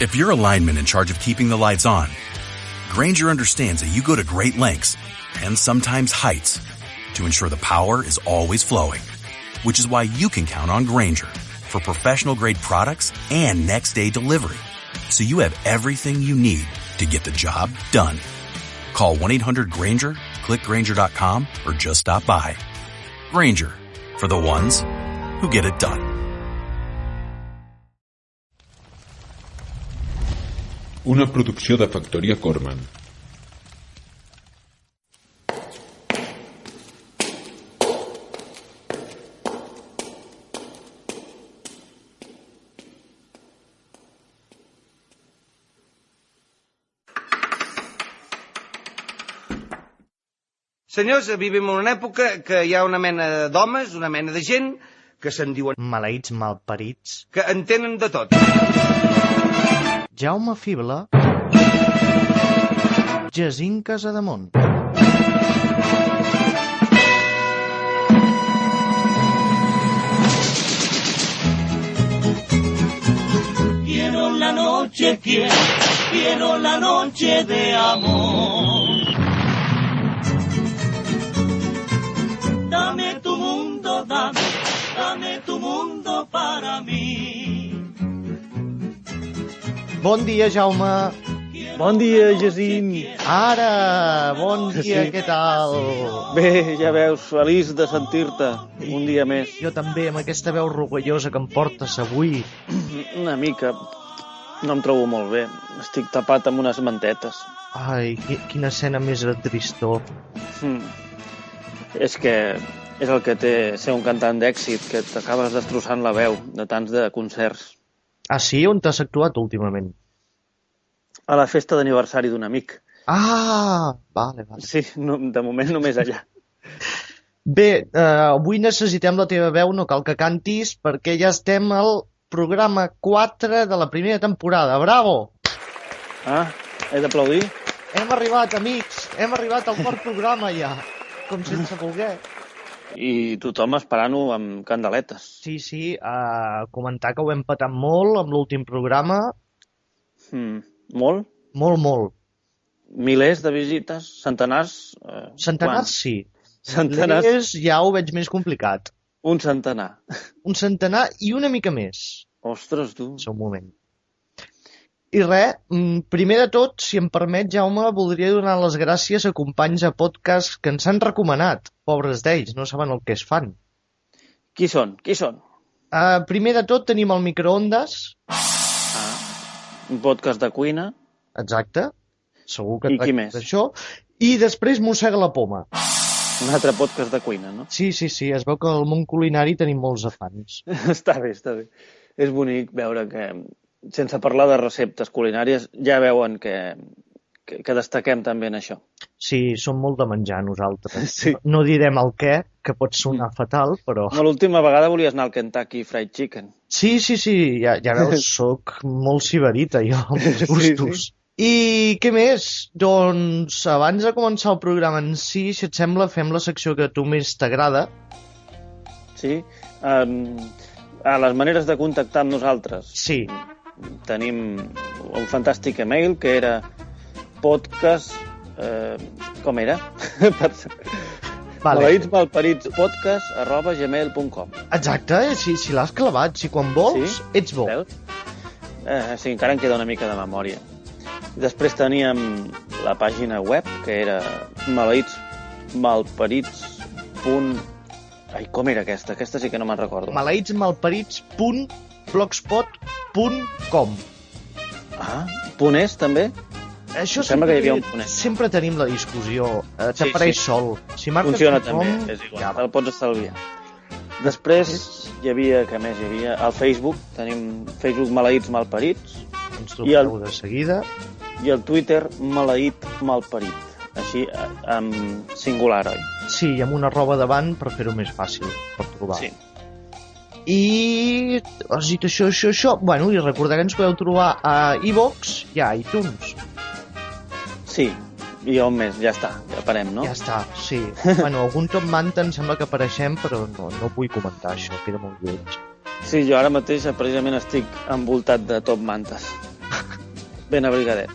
If you're a lineman in charge of keeping the lights on, Grainger understands that you go to great lengths, and sometimes heights, to ensure the power is always flowing. Which is why you can count on Grainger for professional-grade products and next-day delivery. So you have everything you need to get the job done. Call 1-800-GRAINGER, click Grainger.com, or just stop by. Grainger, for the ones who get it done. Una producció de Factoria Corman. Senyors, vivim en una època que hi ha una mena d'homes, una mena de gent, que se'n diuen maleïts malparits, que entenen de tot. Jaume Fibla, Jacint Casademont. Quiero la noche de amor. Dame tu mundo, dame tu mundo para mí. Bon dia, Jaume. Bon dia, Jacint. Ara, bon dia, Sí. què tal? Bé, ja veus, feliç de sentir-te un dia més. Jo també, amb aquesta veu rogallosa que em portes avui. Una mica. No em trobo molt bé. Estic tapat amb unes mantetes. Ai, quina escena més de tristor. És que és el que té ser un cantant d'èxit, que t'acabes destrossant la veu de tants de concerts. Ah, sí? On t'has actuat últimament? A la festa d'aniversari d'un amic. Ah, vale. Sí, no, de moment només allà. Bé, avui necessitem la teva veu, no cal que cantis, perquè ja estem al programa 4 de la primera temporada. Bravo! Ah, he d'aplaudir? Hem arribat, amics, hem arribat al quart programa ja, com sense voler. I tothom esperant-ho amb candeletes. Sí, comentar que ho hem patat molt amb l'últim programa. Molt? Molt. Milers de visites? Centenars? Centenars, sí. Centenars? Milers ja ho veig més complicat. Un centenar. Un centenar i una mica més. Ostres, tu. Un moment. I res, primer de tot, si em permet, Jaume, voldria donar les gràcies a companys a podcast que ens han recomanat. Pobres d'ells, no saben el que es fan. Qui són? Primer de tot tenim el microondes. Un podcast de cuina. Exacte. Segur que I qui més? d'això. I després Mossega la poma. Un altre podcast de cuina, no? Sí, es veu que al món culinari tenim molts afans. Està bé. És bonic veure que, sense parlar de receptes culinàries, ja veuen que destaquem també en això. Sí, som molt de menjar nosaltres. Sí. No direm el què, que pot sonar fatal, però... No, l'última vegada volies anar al Kentucky Fried Chicken. Sí, ja veus, soc molt sibarita, jo, amb els gustos. Sí. I què més? Doncs abans de començar el programa en si, si et sembla, fem la secció que a tu més t'agrada. Sí. A les maneres de contactar amb nosaltres. Sí. Tenim un fantàstic email que era podcast... com era? maleïtsmalparitspodcast@gmail.com. Exacte, si l'has clavat, si quan vols, ets bo. Veus? Sí, encara em queda una mica de memòria. Després teníem la pàgina web, que era maleïtsmalparits. Ai, com era aquesta? Aquesta sí que no me'n recordo. maleïtsmalparits.blogspot.com. Ah, .es també? Això sembla que hi havia un punt. Sempre tenim la discussió. T'apareix sol. Si marques funciona com, també, és igual, te'l pots estalviar. Després hi havia, què més hi havia? Al Facebook, tenim Facebook Maleïts Malparits. Ens trobeu de seguida. I el Twitter Maleït Malparit. Així, amb singular, oi? Sí, i amb una arroba davant per fer-ho més fàcil per trobar. Sí. I has dit això. Bueno, i recordar que ens podeu trobar a iVoox i a iTunes. Sí, i on més, ja està, ja parem, no? Ja està, sí. Bueno, algun top manta em sembla que apareixem, però no vull comentar això, queda molt lleig. Sí, jo ara mateix precisament estic envoltat de top mantes. ben abrigadet.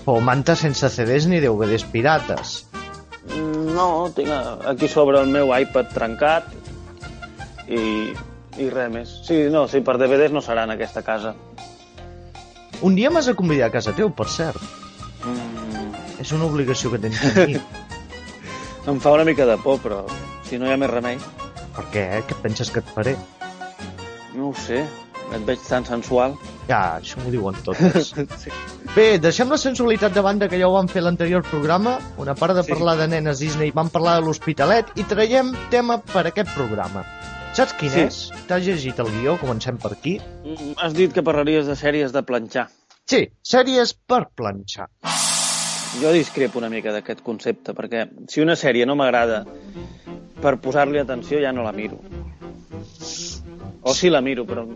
O manta sense CDs ni DVDs pirates. No, tinc aquí sobre el meu iPad trencat i res més. Sí, per DVDs no serà en aquesta casa. Un dia m'has de convidar a casa teu, per cert. És una obligació que tens amb mi. Em fa una mica de por, però si no hi ha més remei. Per què? Què penses que et faré? No ho sé, et veig tan sensual. Ja, això m'ho diuen totes. Sí. Bé, deixem la sensualitat de banda, que ja ho vam fer a l'anterior programa. Una part de parlar de nenes Disney, vam parlar de l'Hospitalet i traiem tema per aquest programa. Saps quin és? T'has llegit el guió? Comencem per aquí. Has dit que parlaries de sèries de planxar. Sí, sèries per planxar. Jo discrepo una mica d'aquest concepte, perquè si una sèrie no m'agrada, per posar-li atenció ja no la miro. O sí la miro, però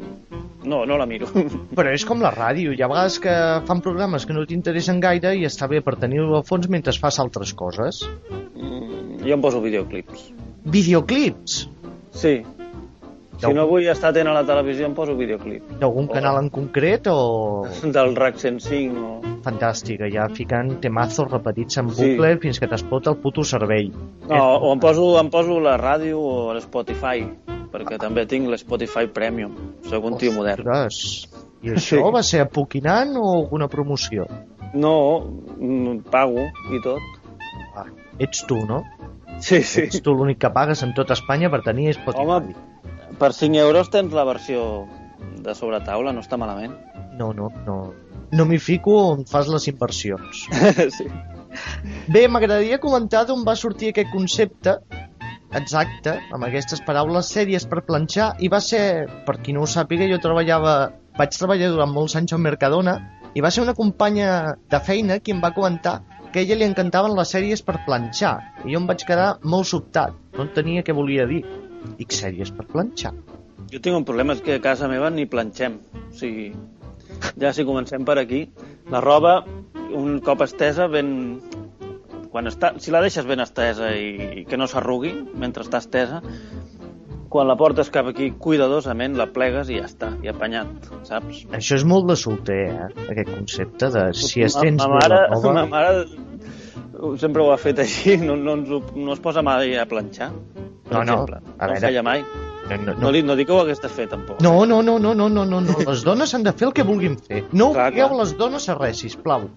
no la miro. Però és com la ràdio. Hi ha vegades que fan programes que no t'interessen gaire i està bé per tenir-ho al fons mentre fas altres coses. Jo em poso videoclips. Videoclips? Sí. Si no vull estar atent a la televisió, em poso videoclip. D'algun canal en concret o...? Del RAC 105 o... Fantàstica, ja ficant temazos repetits en bucle fins que t'explota el puto cervell. No, o em poso la ràdio o l'Spotify, perquè també tinc l'Spotify Premium. Soc un tio modern. Ostres. I això va ser apoquinant o alguna promoció? No, pago i tot. Ah, ets tu, no? Sí. Ets tu l'únic que pagues en tot Espanya per tenir Spotify. Home, per 5 euros tens la versió de sobretaula, no està malament. No m'hi fico on fas les inversions. Sí. Bé, m'agradaria comentar d'on va sortir aquest concepte exacte, amb aquestes paraules, sèries per planxar, i va ser, per qui no ho sàpiga, vaig treballar durant molts anys al Mercadona, i va ser una companya de feina qui em va comentar que a ella li encantaven les sèries per planxar, i jo em vaig quedar molt sobtat, no entenia què volia dir. Dic, sèries per planxar? Jo tinc un problema, és que a casa meva ni planxem. O sigui, ja si comencem per aquí, la roba, un cop estesa, si la deixes ben estesa i que no s'arrugui mentre està estesa, quan la portes cap aquí cuidadosament la plegues i ja està, i apanyat, saps? Això és molt de solter, aquest concepte de si estens bé la roba... Ma mare sempre ho ha fet així, no es posa mai a planxar, per exemple. No ho feia mai. No dic que ho hagués de fer, tampoc. No. Les dones han de fer el que vulguin fer. No obligueu les dones a res, sisplau.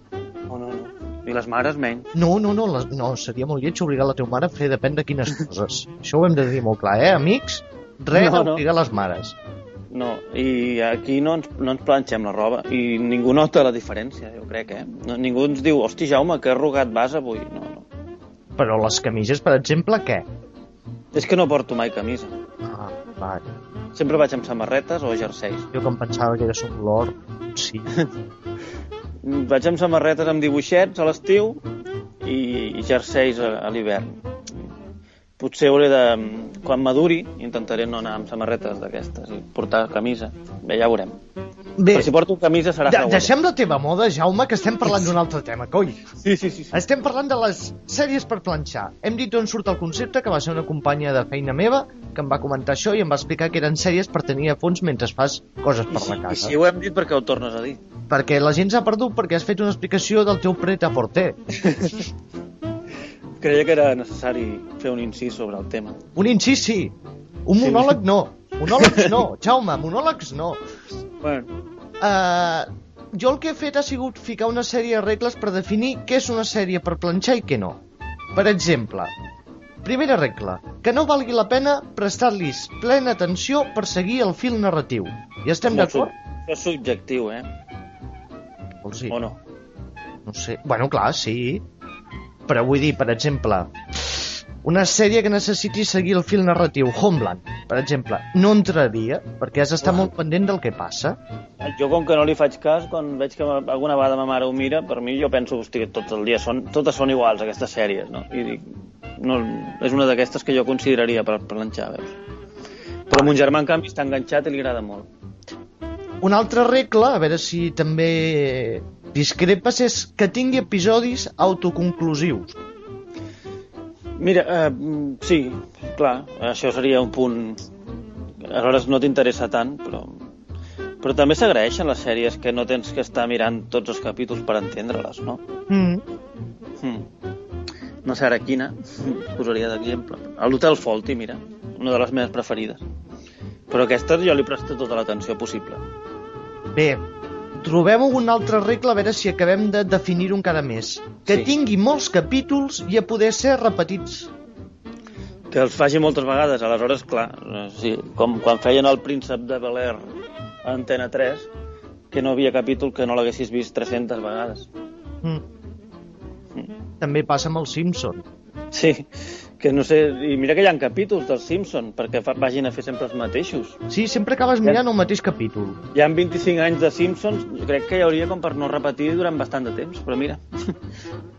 No. I les mares menys. No, seria molt lleig obligar la teva mare a fer depèn de quines coses. Això ho hem de dir molt clar, amics? Res d'obligar les mares. No, i aquí no ens planxem la roba i ningú nota la diferència, jo crec, ningú ens diu, hosti, Jaume, que arrugat vas avui. No. Però les camises, per exemple, què? És que no porto mai camisa. Ah, vale. Sempre vaig amb samarretes o jerseis. Jo que em pensava que eres un lord, sí. Vaig amb samarretes amb dibuixets a l'estiu i jerseis a l'hivern. Potser hauré de... Quan maduri, intentaré no anar amb samarretes d'aquestes i portar camisa. Bé, ja veurem. Però si porto camisa serà fregona. Deixem la teva moda, Jaume, que estem parlant d'un altre tema, coi. Sí. Estem parlant de les sèries per planxar. Hem dit on surt el concepte, que va ser una companya de feina meva que em va comentar això i em va explicar que eren sèries per tenir a fons mentre fas coses per la casa. I si ho hem dit, per què ho tornes a dir? Perquè la gent s'ha perdut perquè has fet una explicació del teu pret-a-porter. Creia que era necessari fer un incís sobre el tema. Un incís, sí. Un monòleg, no. Monòlegs no, Jaume, monòlegs no. Bueno. Jo el que he fet ha sigut ficar una sèrie de regles per definir què és una sèrie per planxar i què no. Per exemple, primera regla, que no valgui la pena prestar-lis plena atenció per seguir el fil narratiu. I estem d'acord? Això és subjectiu, Vols dir? O no? No sé. Bueno, clar, sí. Però vull dir, per exemple, una sèrie que necessiti seguir el fil narratiu, Homeland, per exemple, no entraria, perquè has d'estar molt pendent del que passa. Jo, com que no li faig cas, quan veig que alguna vegada ma mare ho mira, per mi jo penso, hosti, tots el dia totes són iguals, aquestes sèries, no? I dic, no, és una d'aquestes que jo consideraria per planxar, veus? Però mon germà, en canvi, està enganxat i li agrada molt. Una altra regla, a veure si també discrepes, és que tingui episodis autoconclusius. Mira, sí, clar, això seria un punt... Aleshores no t'interessa tant, Però també s'agraeixen les sèries que no tens que estar mirant tots els capítols per entendre-les, no? No sé ara quina, posaria d'exemple. L'Hotel Fawlty, mira, una de les meves preferides. Però aquesta jo li presto tota l'atenció possible. Bé, trobem una altra regla, a veure si acabem de definir-ho encara més. Que tingui molts capítols i a poder ser repetits. Que els faci moltes vegades, aleshores, clar, sí, com quan feien El príncep de Bel-Air a Antena 3, que no havia capítol que no l'haguessis vist 300 vegades. També passa amb els Simpson. Sí, que no sé, i mira que hi ha capítols dels Simpson perquè vagin a fer sempre els mateixos. Sí, sempre acabes mirant el mateix capítol. Hi ha 25 anys de Simpsons, crec que hi hauria com per no repetir durant bastant de temps, però mira.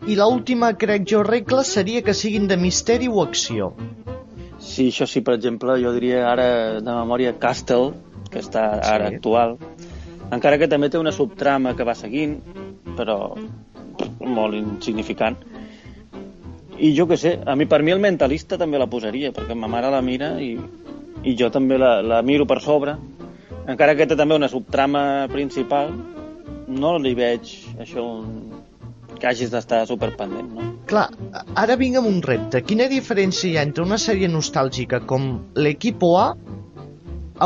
I l'última, crec jo, regla seria que siguin de misteri o acció. Sí, això sí, per exemple, jo diria ara de memòria Castle, que està ara actual, encara que també té una subtrama que va seguint, però molt insignificant. I jo què sé, per mi el Mentalista també la posaria, perquè ma mare la mira i jo també la miro per sobre. Encara que té també una subtrama principal, no li veig això que hagis d'estar superpendent, no? Clar, ara vinc amb un repte. Quina diferència hi ha entre una sèrie nostàlgica com l'Equipo a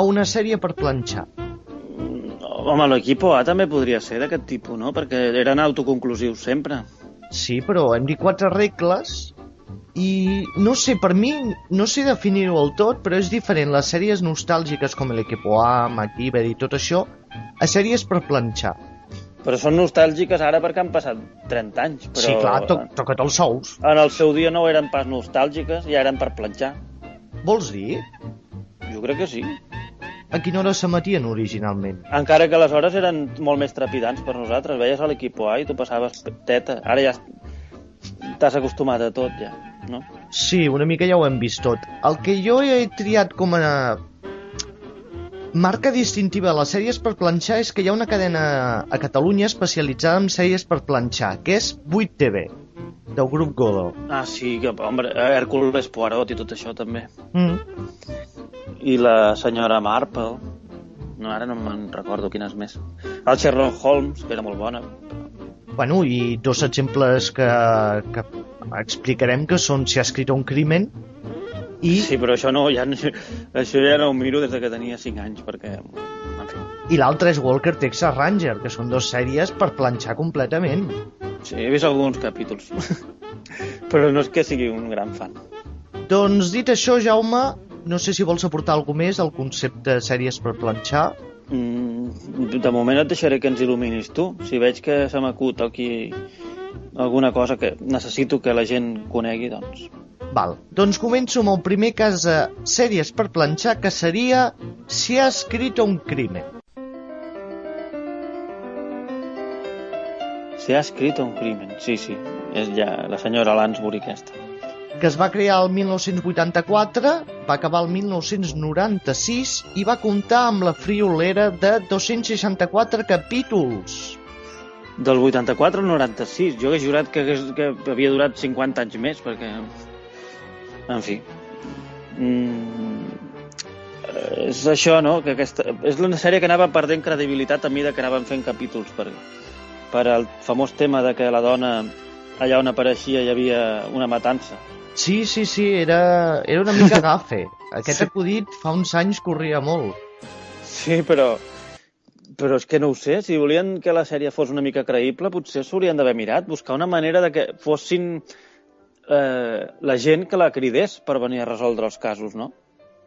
una sèrie per planxar? Home, l'Equipo A també podria ser d'aquest tipus, no? Perquè eren autoconclusius sempre. Sí, però hem dit 4 regles i no sé, per mi, no sé definir-ho del tot, però és diferent les sèries nostàlgiques com l'Equipo A, MacGyver i tot això, a sèries per planxar. Però són nostàlgiques ara perquè han passat 30 anys. Però sí, clar, toca't els sous. En el seu dia no eren pas nostàlgiques, ja eren per planxar. Vols dir? Jo crec que sí. A quina hora s'emetien originalment? Encara que aleshores eren molt més trepidants per nosaltres. Veies a l'Equipo A i tu passaves teta. Ara ja t'has acostumat a tot, ja, no? Sí, una mica ja ho hem vist tot. El que jo he triat com a marca distintiva de les sèries per planxar és que hi ha una cadena a Catalunya especialitzada en sèries per planxar, que és 8TV, del grup Godó. Ah, sí, que, home, Hércules Poirot i tot això també. I la senyora Marple, no, ara no me'n recordo quines més. El Sherlock Holmes, que era molt bona. Bueno, i 2 exemples que explicarem que són Si ha escrit un crimen i... Sí, però això ja no ho miro des que tenia 5 anys, perquè... En fi. I l'altre és Walker Texas Ranger, que són 2 sèries per planxar completament. Sí, he vist alguns capítols, però no és que sigui un gran fan. Doncs dit això, Jaume, no sé si vols aportar alguna més al concepte de sèries per planxar. De moment et deixaré que ens il·luminis tu. Si veig que se m'acut aquí alguna cosa que necessito que la gent conegui, doncs... Val, doncs començo amb el primer cas de sèries per planxar, que seria Si ha escrit un crimen. Si ha escrit un crimen, sí, és ja la senyora Lansbury aquesta. Que es va crear el 1984, va acabar el 1996 i va comptar amb la friolera de 264 capítols. Del 84 al 96, jo he jurat que havia durat 50 anys més, perquè... En fi... És això, no? Que aquesta... És una sèrie que anava perdent credibilitat a mesura que anaven fent capítols, per el famós tema de que la dona allà on apareixia hi havia una matança. Sí, era una mica gafe. Aquest acudit fa uns anys corria molt. Sí, però és que no ho sé, si volien que la sèrie fos una mica creïble, potser s'haurien d'haver mirat, buscar una manera de que fossin la gent que la cridés per venir a resoldre els casos, no?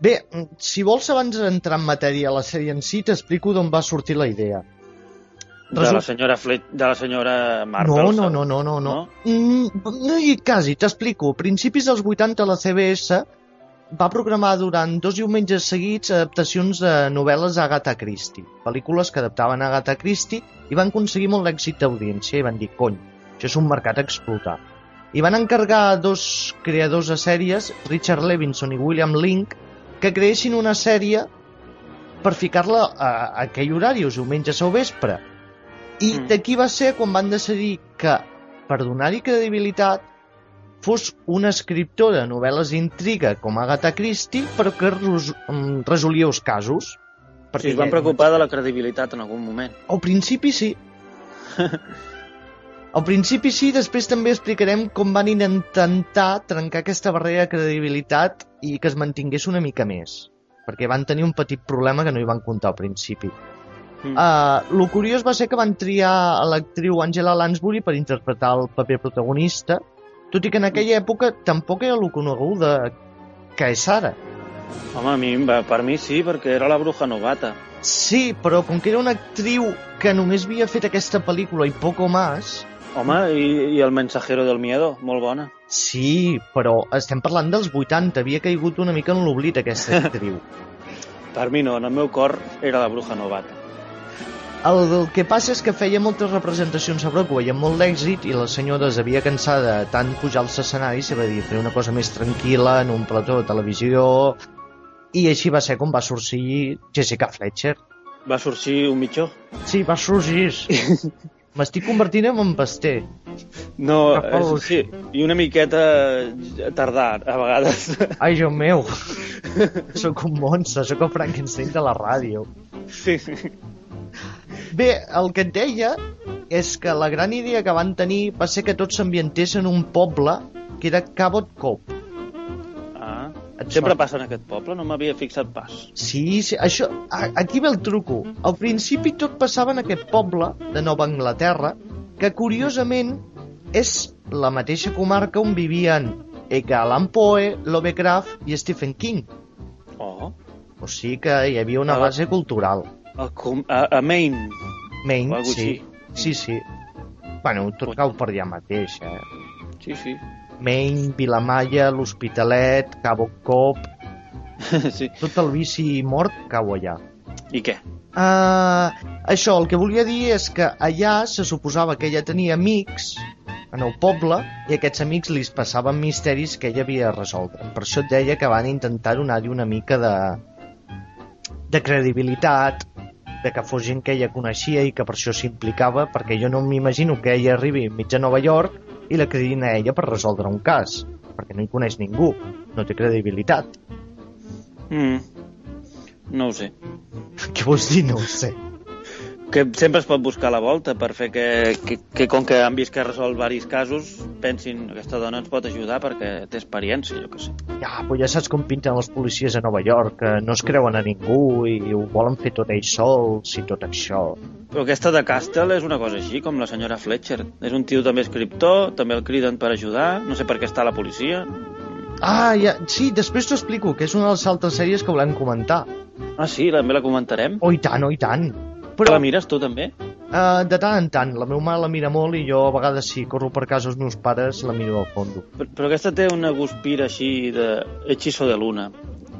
Bé, si vols abans d'entrar en matèria a la sèrie en si, t'explico d'on va sortir la idea. De la senyora Marple. No. No hi quasi, t'explico. A principis dels 80 la CBS va programar durant 2 diumenges seguits adaptacions de novel·les d'Agatha Christie, pel·lícules que adaptaven a Agatha Christie i van aconseguir molt èxit d'audiència i van dir, cony, això és un mercat a explotar. I van encarregar a 2 creadors de sèries, Richard Levinson i William Link, que creessin una sèrie per ficar-la a aquell horari, els diumenges al vespre. I d'aquí va ser quan van decidir que, per donar-hi credibilitat, fos un escriptor de novel·les d'intriga com Agatha Christie, però que resolia els casos. Sí, es van preocupar de la credibilitat en algun moment. Al principi sí. Al principi sí, després també explicarem com van intentar trencar aquesta barrera de credibilitat i que es mantingués una mica més. Perquè van tenir un petit problema que no hi van comptar al principi. Lo curiós va ser que van triar a l'actriu Angela Lansbury per interpretar el paper protagonista, tot i que en aquella època tampoc era lo coneguda que és ara. Home, per mi sí, perquè era la bruja novata. Sí, però com que era una actriu que només havia fet aquesta pel·lícula i poco más... Home, i El mensajero del miedo, molt bona. Sí, però estem parlant dels 80, havia caigut una mica en l'oblit aquesta actriu. Per mi no, en el meu cor era la bruja novata. El que passa és que feia moltes representacions a Broadway amb molt d'èxit i la senyora s'havia cansat de tant pujar als escenaris i va dir fer una cosa més tranquil·la en un plató de televisió, i així va ser com va sorgir Jessica Fletcher. Va sorgir un mitjó? Sí, va sorgir. M'estic convertint en un paster. No, sí, i una miqueta tardar, a vegades. Ai, Déu meu. Sóc un monstre, sóc el Frankenstein de la ràdio. Sí. Bé, el que et deia és que la gran idea que van tenir va ser que tot s'ambientés en un poble que era Cabot Cove. Sempre passa en aquest poble, no m'havia fixat pas. Sí, això, aquí ve el truco. Al principi tot passava en aquest poble de Nova Anglaterra, que curiosament és la mateixa comarca on vivien Edgar Allan Poe, Lovecraft i Stephen King. Oh. O sigui que hi havia una base cultural. A Maine. Maine, sí. Sí. Bueno, tot cau per allà mateix, Sí. Maine, Vilamalla, l'Hospitalet, Cabo Cop... Sí. Tot el vici mort cau allà. I què? Això, el que volia dir és que allà se suposava que ella tenia amics en el poble i aquests amics li passaven misteris que ella havia de resoldre. Per això et deia que van intentar donar-hi una mica de credibilitat, de que fos gent que ella coneixia i que per això s'implicava, perquè jo no m'imagino que ella arribi mig a Nova York i la cridin a ella per resoldre un cas, perquè no hi coneix ningú, no té credibilitat. No ho sé. Què vols dir, no ho sé? Que sempre es pot buscar la volta per fer que com que han vist que resol diversos casos, pensin que aquesta dona ens pot ajudar perquè té experiència, jo què sé. Ja, però ja saps com pinten els policies a Nova York, que no es creuen a ningú i ho volen fer tot ells sols i tot això. Però aquesta de Castle és una cosa així, com la senyora Fletcher. És un tio també escriptor, també el criden per ajudar, no sé per què està a la policia. Ja, sí, després t'ho explico, que és una de les altres sèries que volem comentar. Ah, sí? També la comentarem? Oh, i tant. Però... La mires tu també? De tant en tant. La meva mare la mira molt i jo a vegades si corro per casa els meus pares la miro al fons. Però aquesta té una guspira així de Hechizo de Luna.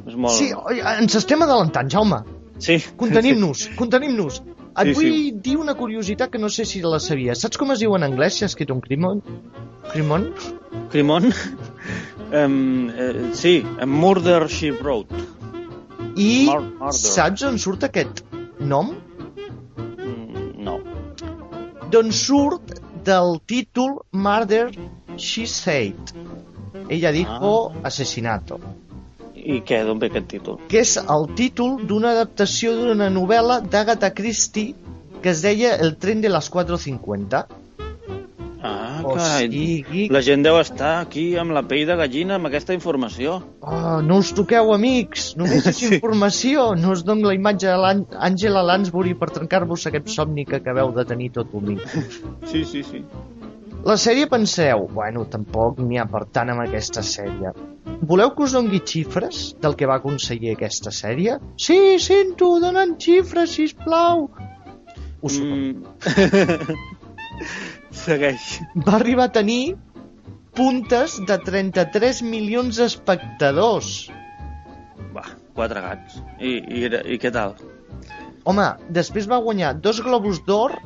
És molt... Sí, ens estem adelantant, Jaume. Sí. Contenim-nos. Et vull dir una curiositat que no sé si la sabies. Saps com es diu en anglès si has escrit un crimon? Crimon? Sí, Murder, She Wrote. I saps on surt aquest nom? No. Doncs surt del títol Murder, She Said. Ella dijo asesinato. I què, d'on ve aquest títol? Que és el títol d'una adaptació d'una novel·la d'Agatha Christie que es deia El tren de les 4:50. Carai, la gent deu estar aquí amb la pell de gallina amb aquesta informació. No us toqueu, amics, només és informació. No us dono la imatge d'Angela Lansbury per trencar-vos aquest somni que acabeu de tenir tot humit. Sí. La sèrie penseu, bueno, tampoc n'hi ha per tant amb aquesta sèrie. Voleu que us doni xifres del que va aconseguir aquesta sèrie? Sí, sento, donen xifres, sisplau. Segueix. Va arribar a tenir puntes de 33 milions d'espectadors. Va, 4 gats. I què tal? Home, després va guanyar 2 Globus d'Or.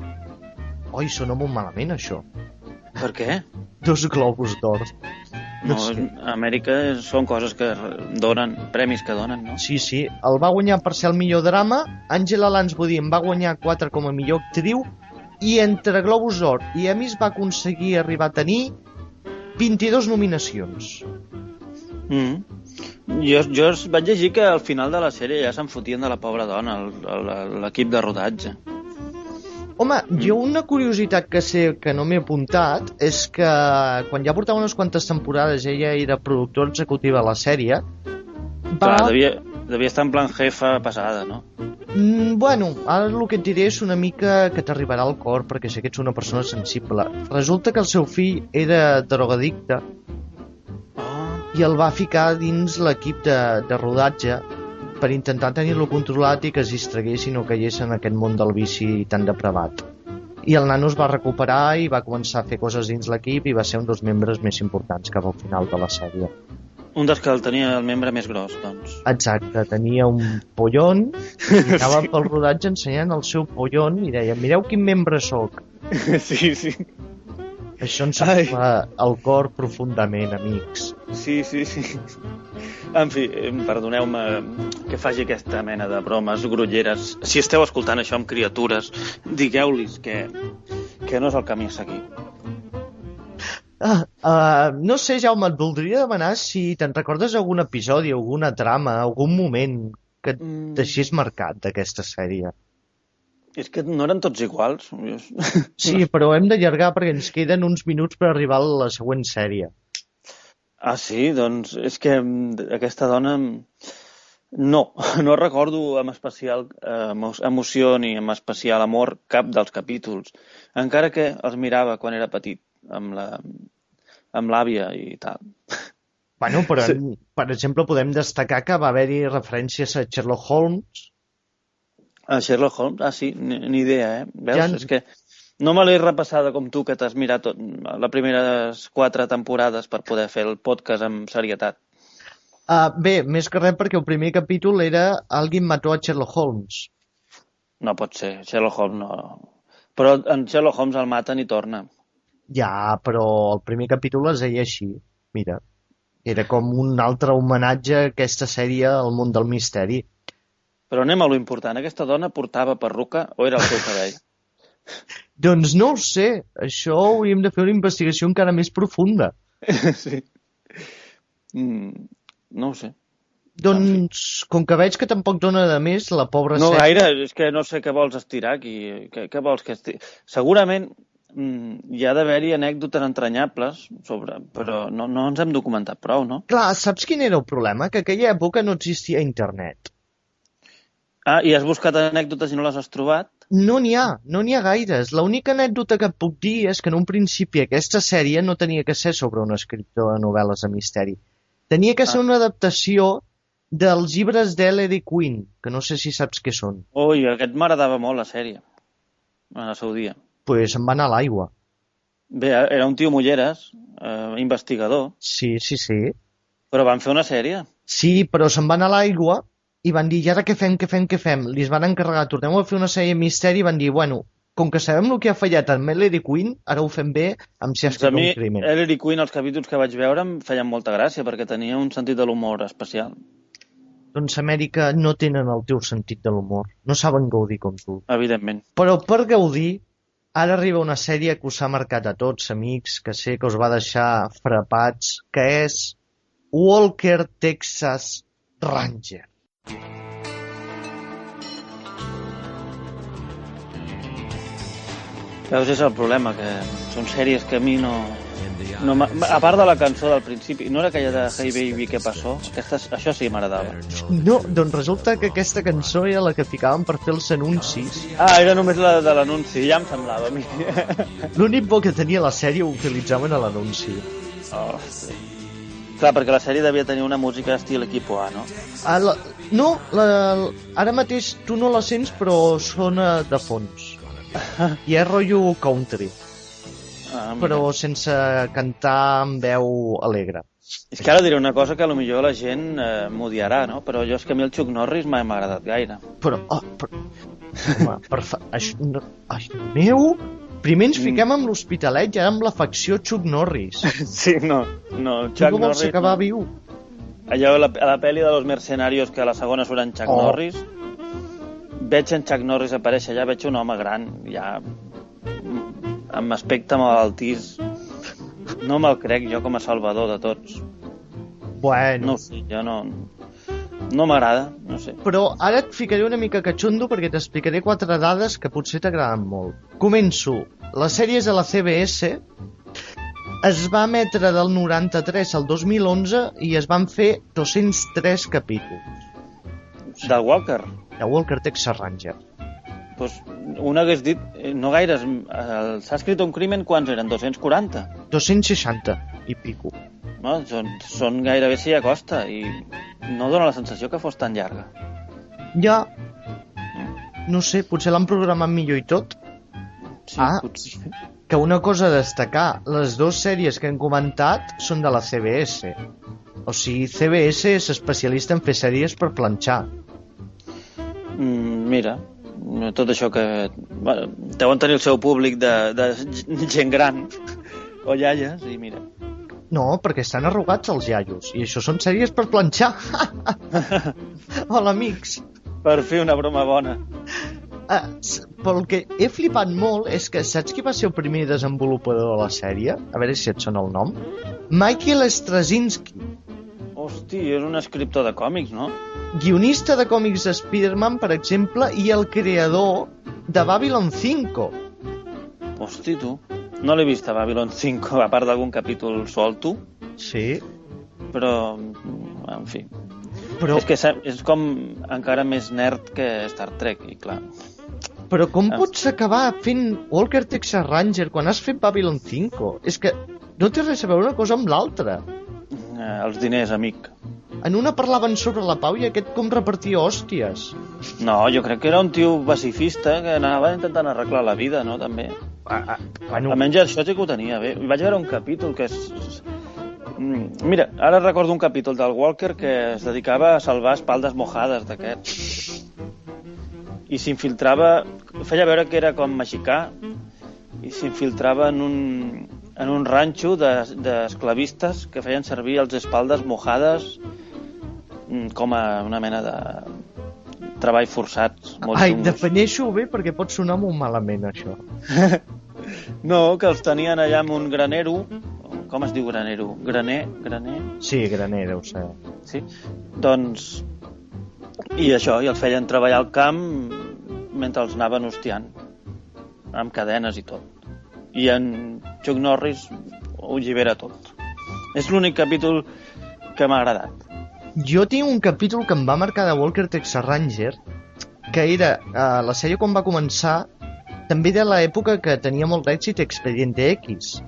Oi, sona molt malament, això. Per què? 2 Globus d'Or. No, a Amèrica són coses que donen, premis que donen, no? Sí, el va guanyar per ser el millor drama. Angela Lansbury en va guanyar 4 com a millor actriu i entre Globus d'Or i Emmys va aconseguir arribar a tenir 22 nominacions. Jo vaig llegir que al final de la sèrie ja se'n fotien de la pobra dona, l'equip de rodatge. Home, jo una curiositat que sé que no m'he apuntat és que quan ja portava unes quantes temporades ella era productora executiva de la sèrie. Clar, devia estar en plan jefa passada, no? Bueno, ara el que et diré és una mica que t'arribarà al cor perquè sé que ets una persona sensible. Resulta que el seu fill era drogadicte i el va ficar dins l'equip de rodatge per intentar tenir-lo controlat i que es distregués i no caigués en aquest món del vici tan depravat. I el nano es va recuperar i va començar a fer coses dins l'equip i va ser un dels membres més importants cap al final de la sèrie. Un dels que el tenia el membre més gros, doncs. Exacte, tenia un pollon i anava pel rodatge ensenyant el seu pollon i deia, mireu quin membre sóc. Sí. Això ens fa el cor profundament, amics. Sí. En fi, perdoneu-me que faci aquesta mena de bromes grolleres. Si esteu escoltant això amb criatures, digueu-lis que no és el camí a seguir. No sé, Jaume, et voldria demanar si te'n recordes algun episodi, alguna trama, algun moment que et deixés marcat d'aquesta sèrie. És que no eren tots iguals. Sí, però hem d'allargar perquè ens queden uns minuts per arribar a la següent sèrie. Ah, sí? Doncs és que aquesta dona... No recordo amb especial emoció ni amb especial amor cap dels capítols, encara que els mirava quan era petit, amb l'àvia i tal. Bueno, però, per exemple, podem destacar que va haver-hi referències a Sherlock Holmes. A Sherlock Holmes? Ah, sí, ni idea, Veus? És que no me l'he repassada com tu, que t'has mirat les primeres 4 temporades per poder fer el podcast amb serietat. Bé, més que res perquè el primer capítol era Alguien mató a Sherlock Holmes. No pot ser, Sherlock Holmes no. Però en Sherlock Holmes el maten i torna. Ja, però el primer capítol es deia així. Mira, era com un altre homenatge a aquesta sèrie al món del misteri. Però anem a lo important. Aquesta dona portava perruca o era el seu cabell? Doncs no ho sé. Això hauríem de fer una investigació encara més profunda. Sí. No ho sé. Doncs, com que veig que tampoc dona de més, la pobra no sèrie... gaire, és que no sé què vols estirar aquí. Què vols que estiri? Segurament hi ha d'haver-hi anècdotes entranyables, però no ens hem documentat prou, no? Clar, saps quin era el problema? Que aquella època no existia internet. Ah, i has buscat anècdotes i no les has trobat? No n'hi ha gaires. L'única anècdota que et puc dir és que en un principi aquesta sèrie no tenia que ser sobre un escriptor de novel·les de misteri. Tenia que ser una adaptació dels llibres d'Ellery Queen, que no sé si saps què són. Ui, aquest m'agradava molt, la sèrie, en el seu dia. Pues se'n va anar a l'aigua. Bé, era un tio mulleres, investigador. Sí. Però van fer una sèrie. Sí, però se'n va anar a l'aigua i van dir, i ara què fem? Li van encarregar, tornem a fer una sèrie de misteri i van dir, bueno, com que sabem el que ha fallat amb Ellery Queen, ara ho fem bé amb si ha escrit un crimen. A mi, Ellery Queen, els capítols que vaig veure em feien molta gràcia perquè tenia un sentit de l'humor especial. Doncs Amèrica no tenen el teu sentit de l'humor. No saben gaudir com tu. Evidentment. Però per gaudir, ara arriba una sèrie que us ha marcat a tots, amics, que sé que us va deixar frapats, que és Walker Texas Ranger. Veus, és el problema, que són sèries que a mi no a part de la cançó del principi, no era aquella de Hey Baby, què passó? Això sí m'agradava. No, doncs resulta que aquesta cançó era la que ficaven per fer els anuncis. Ah, era només la de l'anunci, ja em semblava a mi. L'únic bo que tenia la sèrie ho utilitzaven a l'anunci. Oh, sí. Clar, perquè la sèrie devia tenir una música estil Equipo A, no? Ara mateix tu no la sents, però sona de fons. I és rotllo country. Però sense cantar amb veu alegre. És que ara diré una cosa que potser la gent m'odiarà, no? Però jo és que a mi el Chuck Norris mai m'ha agradat gaire. Ai, meu! Primer ens fiquem amb l'Hospitalet i ara amb l'afecció Chuck Norris. Sí, no, Chuck tu vols Norris... acabar viu? Allò, a la pel·li de Los Mercenarios, que a la segona surt en Chuck Norris, veig en Chuck Norris aparèixer allà, veig un home gran, ja amb aspecte malaltís. No me'l crec jo com a salvador de tots. Bueno. No ho sé, jo no m'agrada, no sé. Però ara et ficaré una mica catxundo perquè t'explicaré 4 dades que potser t'agraden molt. Començo. Les sèries de la CBS es va emetre del 93 al 2011 i es van fer 203 capítols. Del Walker? De Walker Texas Ranger. Pues un hagués dit, no gaires, s'ha escrit un crimen, quants eren? 240? 260 i pico. No, són gairebé si acosta i no dóna la sensació que fos tan llarga. Ja, no sé, potser l'han programat millor i tot. Sí, potser. Que una cosa a destacar, les 2 sèries que hem comentat són de la CBS. O sigui, CBS és especialista en fer sèries per planxar. Mira, tot això que... Bueno, deuen tenir el seu públic de gent gran o iaies i mira. No, perquè estan arrugats els iaios i això són sèries per planxar. Hola, amics. Per fer una broma bona. Pel que he flipat molt és que saps qui va ser el primer desenvolupador de la sèrie? A veure si et sona el nom. Michael Straczynski. Hosti, és un escriptor de còmics, no? Guionista de còmics de Spider-Man, per exemple, i el creador de Babylon 5. Hosti, tu. No l'he vist a Babylon 5, a part d'algun capítol solto. Sí. Però, en fi. Però... És que és com encara més nerd que Star Trek, i clar. Però com pots acabar fent Walker Texas Ranger quan has fet Babylon 5? És que no té res a veure una cosa amb l'altra. Els diners, amic. En una parlaven sobre la pau i aquest com repartia hòsties. No, jo crec que era un tio pacifista que anava intentant arreglar la vida, no? També. Bueno. Almenys això sí que ho tenia bé. Vaig veure un capítol que és... Mira, ara recordo un capítol del Walker que es dedicava a salvar espaldes mojades d'aquests. I s'infiltrava... Feia veure que era com mexicà i s'infiltrava en un ranxo d'esclavistes que feien servir els espaldes mojades com a una mena de treball forçat. Ai, defineixo bé perquè pot sonar molt malament, això. No, que els tenien allà en un granero. Com es diu granero? Graner? Sí, graner, deu ser. Sí? Doncs... I això, i els feien treballar al camp mentre els anaven hostiant. Amb cadenes i tot. I en Chuck Norris ho llibera tot. És l'únic capítol que m'ha agradat. Jo tinc un capítol que em va marcar de Walker Texas Ranger, que era la sèrie quan va començar, també de l'època que tenia molt d'èxit Expediente X.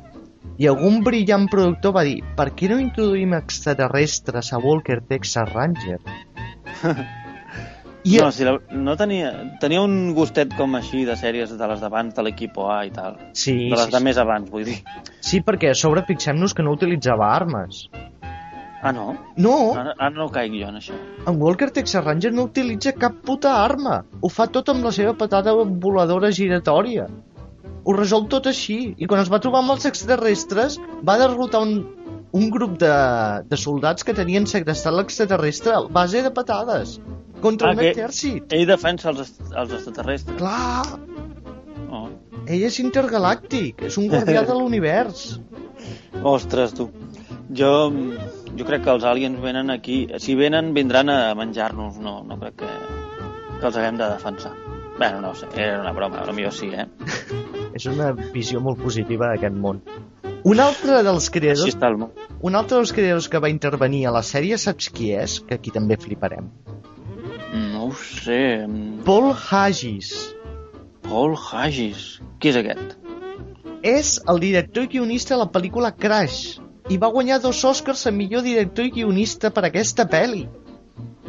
I algun brillant productor va dir, per què no introduïm extraterrestres a Walker Texas Ranger? No, si no tenia un gustet com així de sèries de les d'abans de l'Equipo A i tal. Sí, de les de més abans, vull dir. Sí, perquè a sobre fixem-nos que no utilitzava armes. Ah, no? No. Ara no caic jo en això. En Walker Texas Ranger no utilitza cap puta arma. Ho fa tot amb la seva patada voladora giratòria. Ho resol tot així. I quan es va trobar amb els extraterrestres, va derrotar un grup de soldats que tenien segrestat l'extraterrestre a base de patades. Contra un exèrcit. Ell defensa els extraterrestres. Clar. Oh. Ell és intergalàctic. És un guardià de l'univers. Ostres, tu. Jo crec que els aliens venen aquí... Si venen, vindran a menjar-nos. No crec que els haguem de defensar. Bé, no ho sé, era una broma. Potser sí, És una visió molt positiva d'aquest món. Un altre dels creadors... Així està el món. Un altre dels creadors que va intervenir a la sèrie, saps qui és? Que aquí també fliparem. No ho sé... Paul Haggis. Paul Haggis? Qui és aquest? És el director i guionista de la pel·lícula Crash. I va guanyar 2 Oscars a millor director i guionista per aquesta pel·li.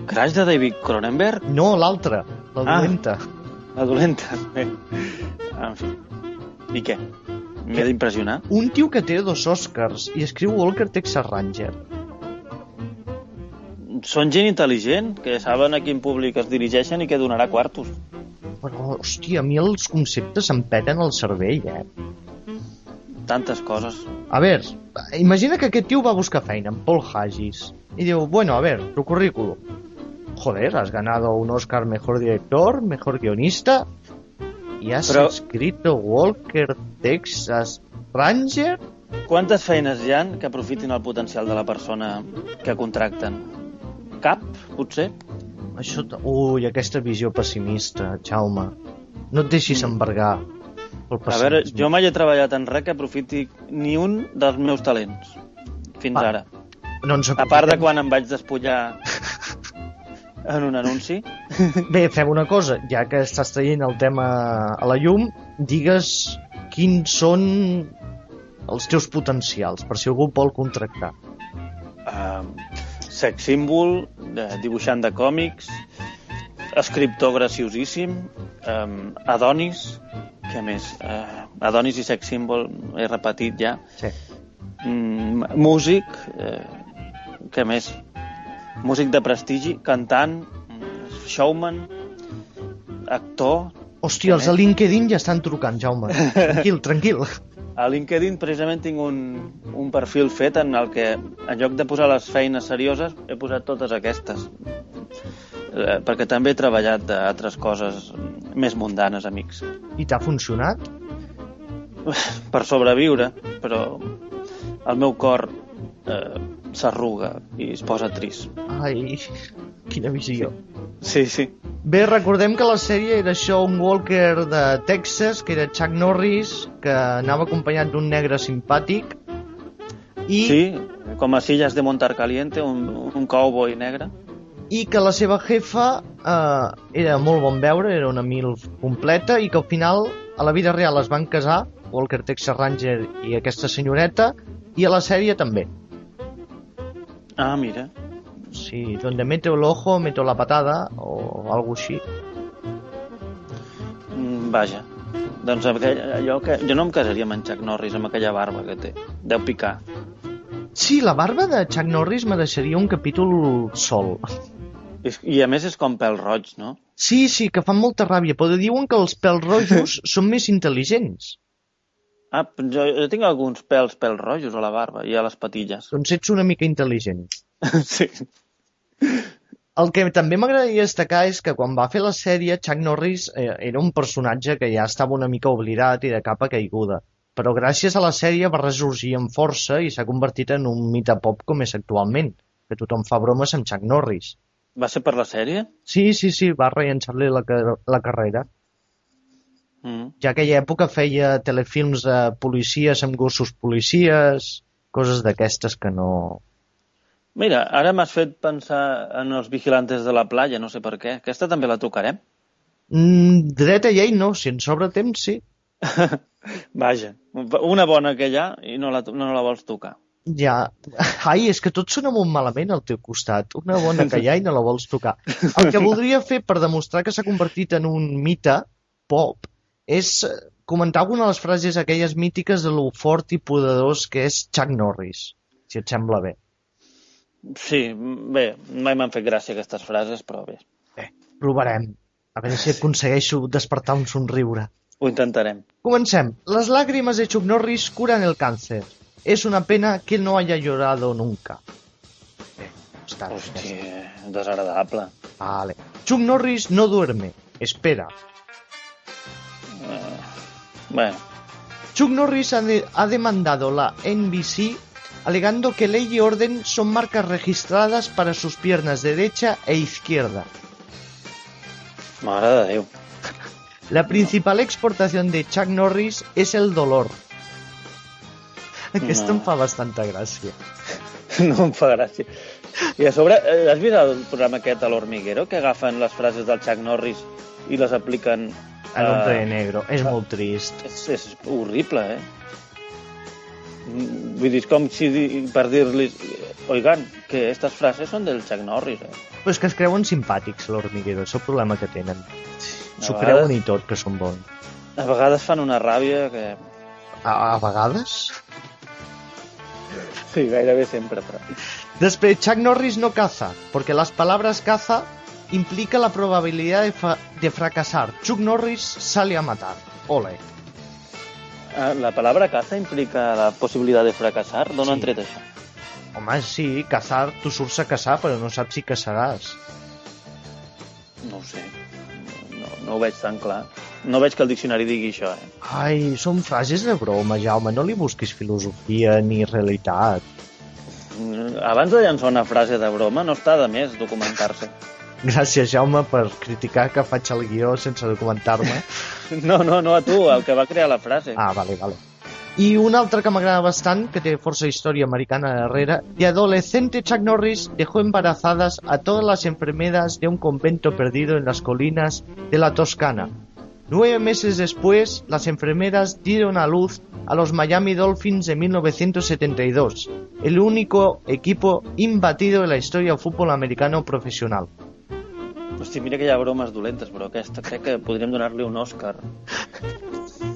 Crash de David Cronenberg? No, l'altra, la dolenta. La dolenta, bé. En fi. I què? M'he d'impressionar? Un tio que té 2 Oscars i escriu Walker Texas Ranger. Són gent intel·ligent, que saben a quin públic es dirigeixen i que donarà quartos. Però, hòstia, a mi els conceptes em peten el cervell, Tantes coses. A ver, imagina que aquest tio va a buscar feina, en Paul Haggis, y digo, bueno, a ver, tu currículum. Joder, has ganado un Oscar mejor director, mejor guionista, y has escrito Walker Texas Ranger. Quantes feines hi han que aprofitin el potencial de la persona que contracten? Cap, potser? Això... Ui, aquesta visió pessimista, Jaume. No et deixis embargar pel A pessimisme. veure, jo mai he treballat en res que aprofiti ni un dels meus talents, fins ara. No ens A part de quan em vaig despullar en un anunci. Bé, fem una cosa, ja que estàs traient el tema a la llum, digues quins són els teus potencials, per si algú et vol contractar. Sex símbol, dibuixant de còmics, escriptor graciosíssim, Adonis, què més? Adonis i sex símbol he repetit ja. Sí. Músic, què més? Músic de prestigi, cantant, showman, actor... Hòstia, els de LinkedIn ja estan trucant, Jaume. Tranquil, tranquil. A LinkedIn precisament tinc un perfil fet en el que, en lloc de posar les feines serioses, he posat totes aquestes. Perquè també he treballat d'altres coses més mundanes, amics. I t'ha funcionat? Per sobreviure, però el meu cor s'arruga i es posa trist. Ai, quina visió. Sí, sí. Bé, recordem que la sèrie era Sean Walker de Texas, que era Chuck Norris, que anava acompanyat d'un negre simpàtic. I... Sí, com a Sillas de Montar Caliente, un cowboy negre. I que la seva jefa era molt bon veure, era una MILF completa, i que al final, a la vida real, es van casar, Walker Texas Ranger i aquesta senyoreta, i a la sèrie també. Ah, mira. Sí, donde mete el ojo, meto la patada, o algo així. Vaja. Doncs allò que... Jo no em casaria amb en Chuck Norris, amb aquella barba que té. Deu picar. Sí, la barba de Chuck Norris me deixaria un capítol sol. I a més és com pèl roig, no? Sí, que fan molta ràbia, però diuen que els pèls rojos són més intel·ligents. Ah, jo tinc alguns pèls rojos a la barba i a les patilles. Doncs ets una mica intel·ligent. Sí. El que també m'agradaria destacar és que quan va fer la sèrie, Chuck Norris era un personatge que ja estava una mica oblidat i de capa caiguda. Però gràcies a la sèrie va ressorgir amb força i s'ha convertit en un mite pop com és actualment, que tothom fa bromes amb Chuck Norris. Va ser per la sèrie? Sí, va rellançar-li la carrera. Ja aquella època feia telefilms de policies amb gossos policies, coses d'aquestes que no... Mira, ara m'has fet pensar en els vigilantes de la playa, no sé per què. Aquesta també la tocarem? Dreta llei no, si ens sobra temps, sí. Vaja, una bona que hi ha i no la vols tocar. Ja, ai, és que tot sona molt malament al teu costat. Una bona que hi ha i no la vols tocar. El que voldria fer per demostrar que s'ha convertit en un mite pop és comentar alguna de les frases aquelles mítiques de lo fort i poderós que és Chuck Norris, si et sembla bé. Sí, bé, mai m'han fet gràcia aquestes frases, però bé. Bé, provarem. A veure si aconsegueixo despertar un somriure. Ho intentarem. Comencem. Las lágrimas de Chuck Norris curan el cáncer. Es una pena que no haya llorado nunca. Bé, està. Hòstia, desagradable. Vale. Chuck Norris no duerme. Espera. Bueno. Chuck Norris ha demandado la NBC alegando que ley y orden son marcas registradas para sus piernas derecha e izquierda. Mare de Déu. La principal exportación de Chuck Norris es el dolor. Aquesta em fa bastanta gràcia. No em fa gràcia. I a sobre, has vist el programa aquest a l'Hormiguero, que agafen les frases del Chuck Norris i les apliquen... A l'Hombre Negro. És molt trist. És horrible, eh? Vull dir, és com si per dir-los oigan, que estas frases són del Chuck Norris, eh? Però és que es creuen simpàtics, l'Hormiguero, és el problema que tenen. S'ho creuen i tot, que són bons. A vegades fan una ràbia que... A vegades? Sí, gairebé sempre, però... Després, Chuck Norris no caza, porque las palabras caza implica la probabilidad de fracasar. Chuck Norris sale a matar. Ole. La palabra caza implica la possibilitat de fracassar? D'on han tret això? Home, sí, cazar, tu surts a caçar, però no saps si caçaràs. No ho sé. No ho veig tan clar. No veig que el diccionari digui això, Ai, són frases de broma, Jaume, no li busquis filosofia ni realitat. Abans de llançar una frase de broma no està de més documentar-se. Gràcies, Jaume, per criticar que faig el guió sense documentar-me. No, a tu, el que va crear la frase. Ah, vale. Y un altre que m'agrada bastant, que té força història americana darrere, de adolescente Chuck Norris dejó embarazadas a todas las enfermeras de un convento perdido en las colinas de la Toscana. 9 meses después, las enfermeras dieron a luz a los Miami Dolphins de 1972, el único equipo imbatido en la historia del fútbol americano profesional. Hosti, mira que hi ha bromes dolentes, però aquesta crec que podríem donar-li un Òscar.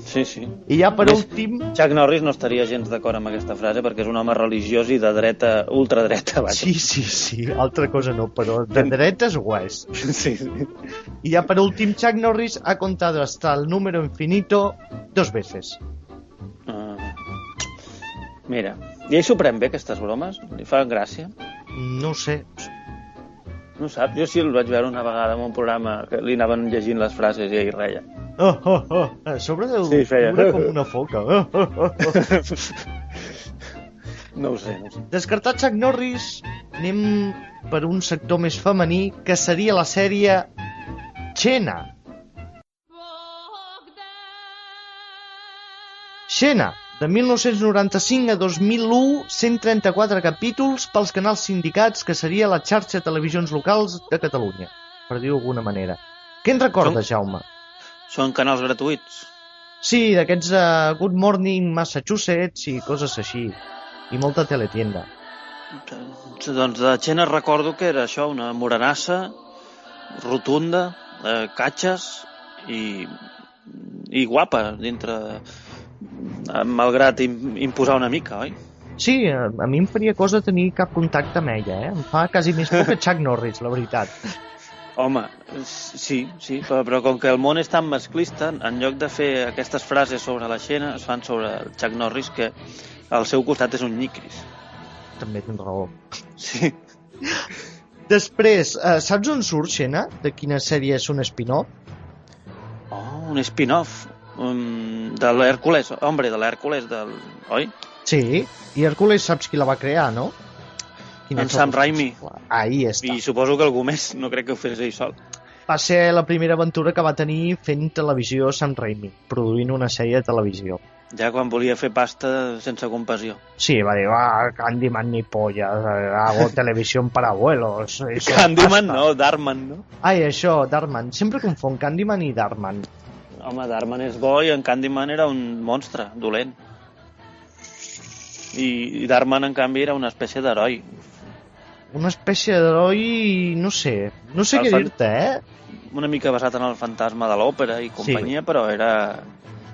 Sí. I ja per últim... Chuck Norris no estaria gens d'acord amb aquesta frase perquè és un home religiós i de dreta, ultradreta, vaja. Sí, altra cosa no, però de dretes ho és. Sí. Y ya por último, Chuck Norris ha contado hasta el número infinito 2 veces. Mira, i ell s'ho pren bé, aquestes bromes? Li fan gràcia? No ho sé. No sap, jo sí el vaig veure una vegada en un programa que li anaven llegint les frases i ell reia. A sobre del Sí, feia. com una foca. No ho sé. Descartat Chuck Norris, anem per un sector més femení, que seria la sèrie Xena. Xena, de 1995 a 2001, 134 capítols pels canals sindicats, que seria la xarxa de televisions locals de Catalunya, per dir-ho d'alguna manera. Què en recordes, Jaume? Són canals gratuïts? Sí, d'aquests Good Morning Massachusetts i coses així. I molta teletienda. Doncs de Xena recordo que era això, una morenassa, rotunda, catxes i guapa, dintre... malgrat imposar una mica, oi? Sí, a mi em faria cosa tenir cap contacte amb ella, Em fa quasi més por que Chuck Norris, la veritat. Home, sí, però com que el món és tan masclista, en lloc de fer aquestes frases sobre la Xena, es fan sobre el Chuck Norris, que al seu costat és un nyicris. També tens raó. Sí. Després, saps on surt Xena? De quina sèrie és un spin-off? Oh, un spin-off de l'Hèrcules, de l'Hèrcules, oi? Sí, i Hèrcules saps qui la va crear, no? En Sam Raimi. Ahí està. I suposo que algú més, no crec que ho fes ell sol. Va ser la primera aventura que va tenir fent televisió Sam Raimi, produint una sèrie de televisió. Ja quan volia fer pasta sense compassió. Sí, va dir, Candyman ni polla, hago televisión para abuelos. Candyman no, Darman, no? Ai, això, Darman. Sempre confon Candyman i Darman. Home, Darman és bo i en Candyman era un monstre, dolent. I Darman, en canvi, era una espècie d'heroi. Una espècie d'heroi, no sé què dir-te, Una mica basat en el fantasma de l'òpera i companyia, sí. Però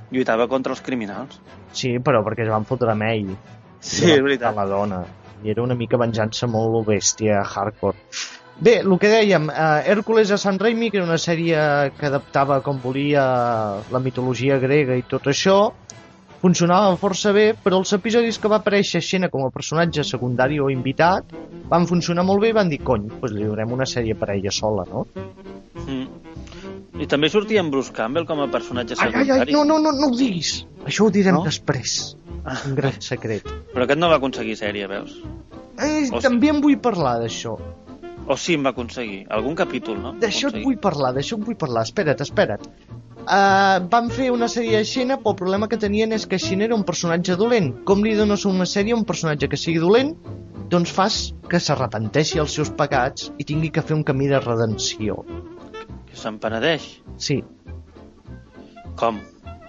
lluitava contra els criminals. Sí, però perquè es van fotre amb ell. Sí, és veritat. La dona. I era una mica venjança molt bèstia, hardcore. Bé, el que dèiem, Hèrcules a Sam Raimi, que era una sèrie que adaptava com volia la mitologia grega i tot això, funcionava força bé, però els episodis que va aparèixer Xena com a personatge secundari o invitat van funcionar molt bé i van dir, cony, doncs li donem una sèrie per a ella sola, no? I també sortia en Bruce Campbell com a personatge secundari. No ho diguis. Això ho direm després. Un gran secret. Però aquest no va aconseguir sèrie, veus? També en vull parlar d'això. O sí, em va aconseguir. Algun capítol, no? D'això et vull parlar. Espera't. Van fer una sèrie de Xena, però el problema que tenien és que Xena era un personatge dolent. Com li dones una sèrie a un personatge que sigui dolent? Doncs fas que s'arrepenteixi els seus pecats i tingui que fer un camí de redenció. Que se'n penedeix? Sí. Com?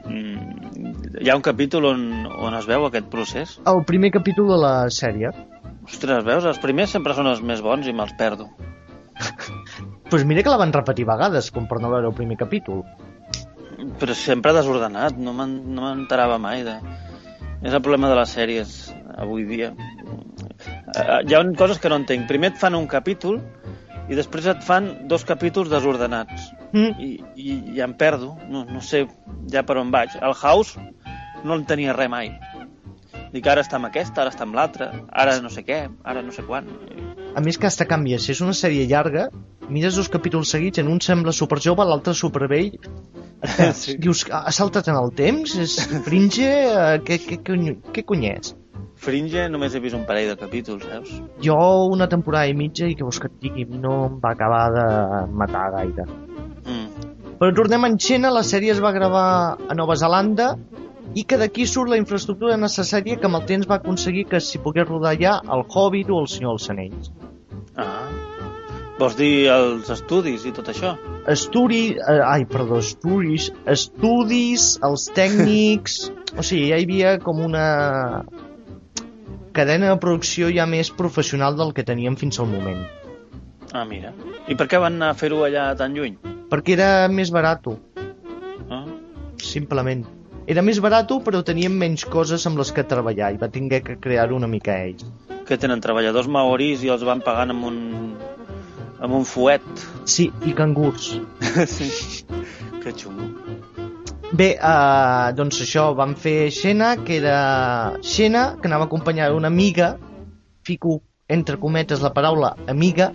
Hi ha un capítol on es veu aquest procés? El primer capítol de la sèrie. Ostres, veus? Els primers sempre són els més bons i me'ls perdo. Pues mira que la van repetir vegades, com per no veure el primer capítol. Però sempre desordenat, no m'enterava mai de... És el problema de les sèries avui dia. Hi ha coses que no entenc. Primer et fan un capítol i després et fan 2 capítols desordenats. I em perdo. No sé ja per on vaig. El House no en tenia res mai. Dic, ara està amb aquesta, ara està amb l'altra, ara no sé què, ara no sé quan. A més que hasta canvia, si és una sèrie llarga, mires 2 capítols seguits, en un sembla super jove, l'altre super vell, Sí. Dius, ha saltat en el temps? És Fringe? Què cony és? Fringe només he vist un parell de capítols, veus? Jo una temporada i mitja i què vols que et digui, a mi no em va acabar de matar gaire. Però tornem en Xena, la sèrie es va gravar a Nova Zelanda i que d'aquí surt la infraestructura necessària que amb el temps va aconseguir que s'hi pogués rodar ja el Hobbit o el Senyor dels Anells. Vols dir els estudis i tot això? Estudis, els tècnics... O sigui, ja hi havia com una cadena de producció ja més professional del que teníem fins al moment. Ah, mira. I per què van anar a fer-ho allà tan lluny? Perquè era més barato. Simplement. Era més barato, però teníem menys coses amb les que treballar i va tinguer que crear-ho una mica ells. Que tenen treballadors maoris i els van pagant amb un fuet. Sí, i cangurs. Sí. Que xungo. Bé, doncs això, vam fer Xena, que era Xena, que anava acompanyada d'una amiga, fico entre cometes la paraula amiga,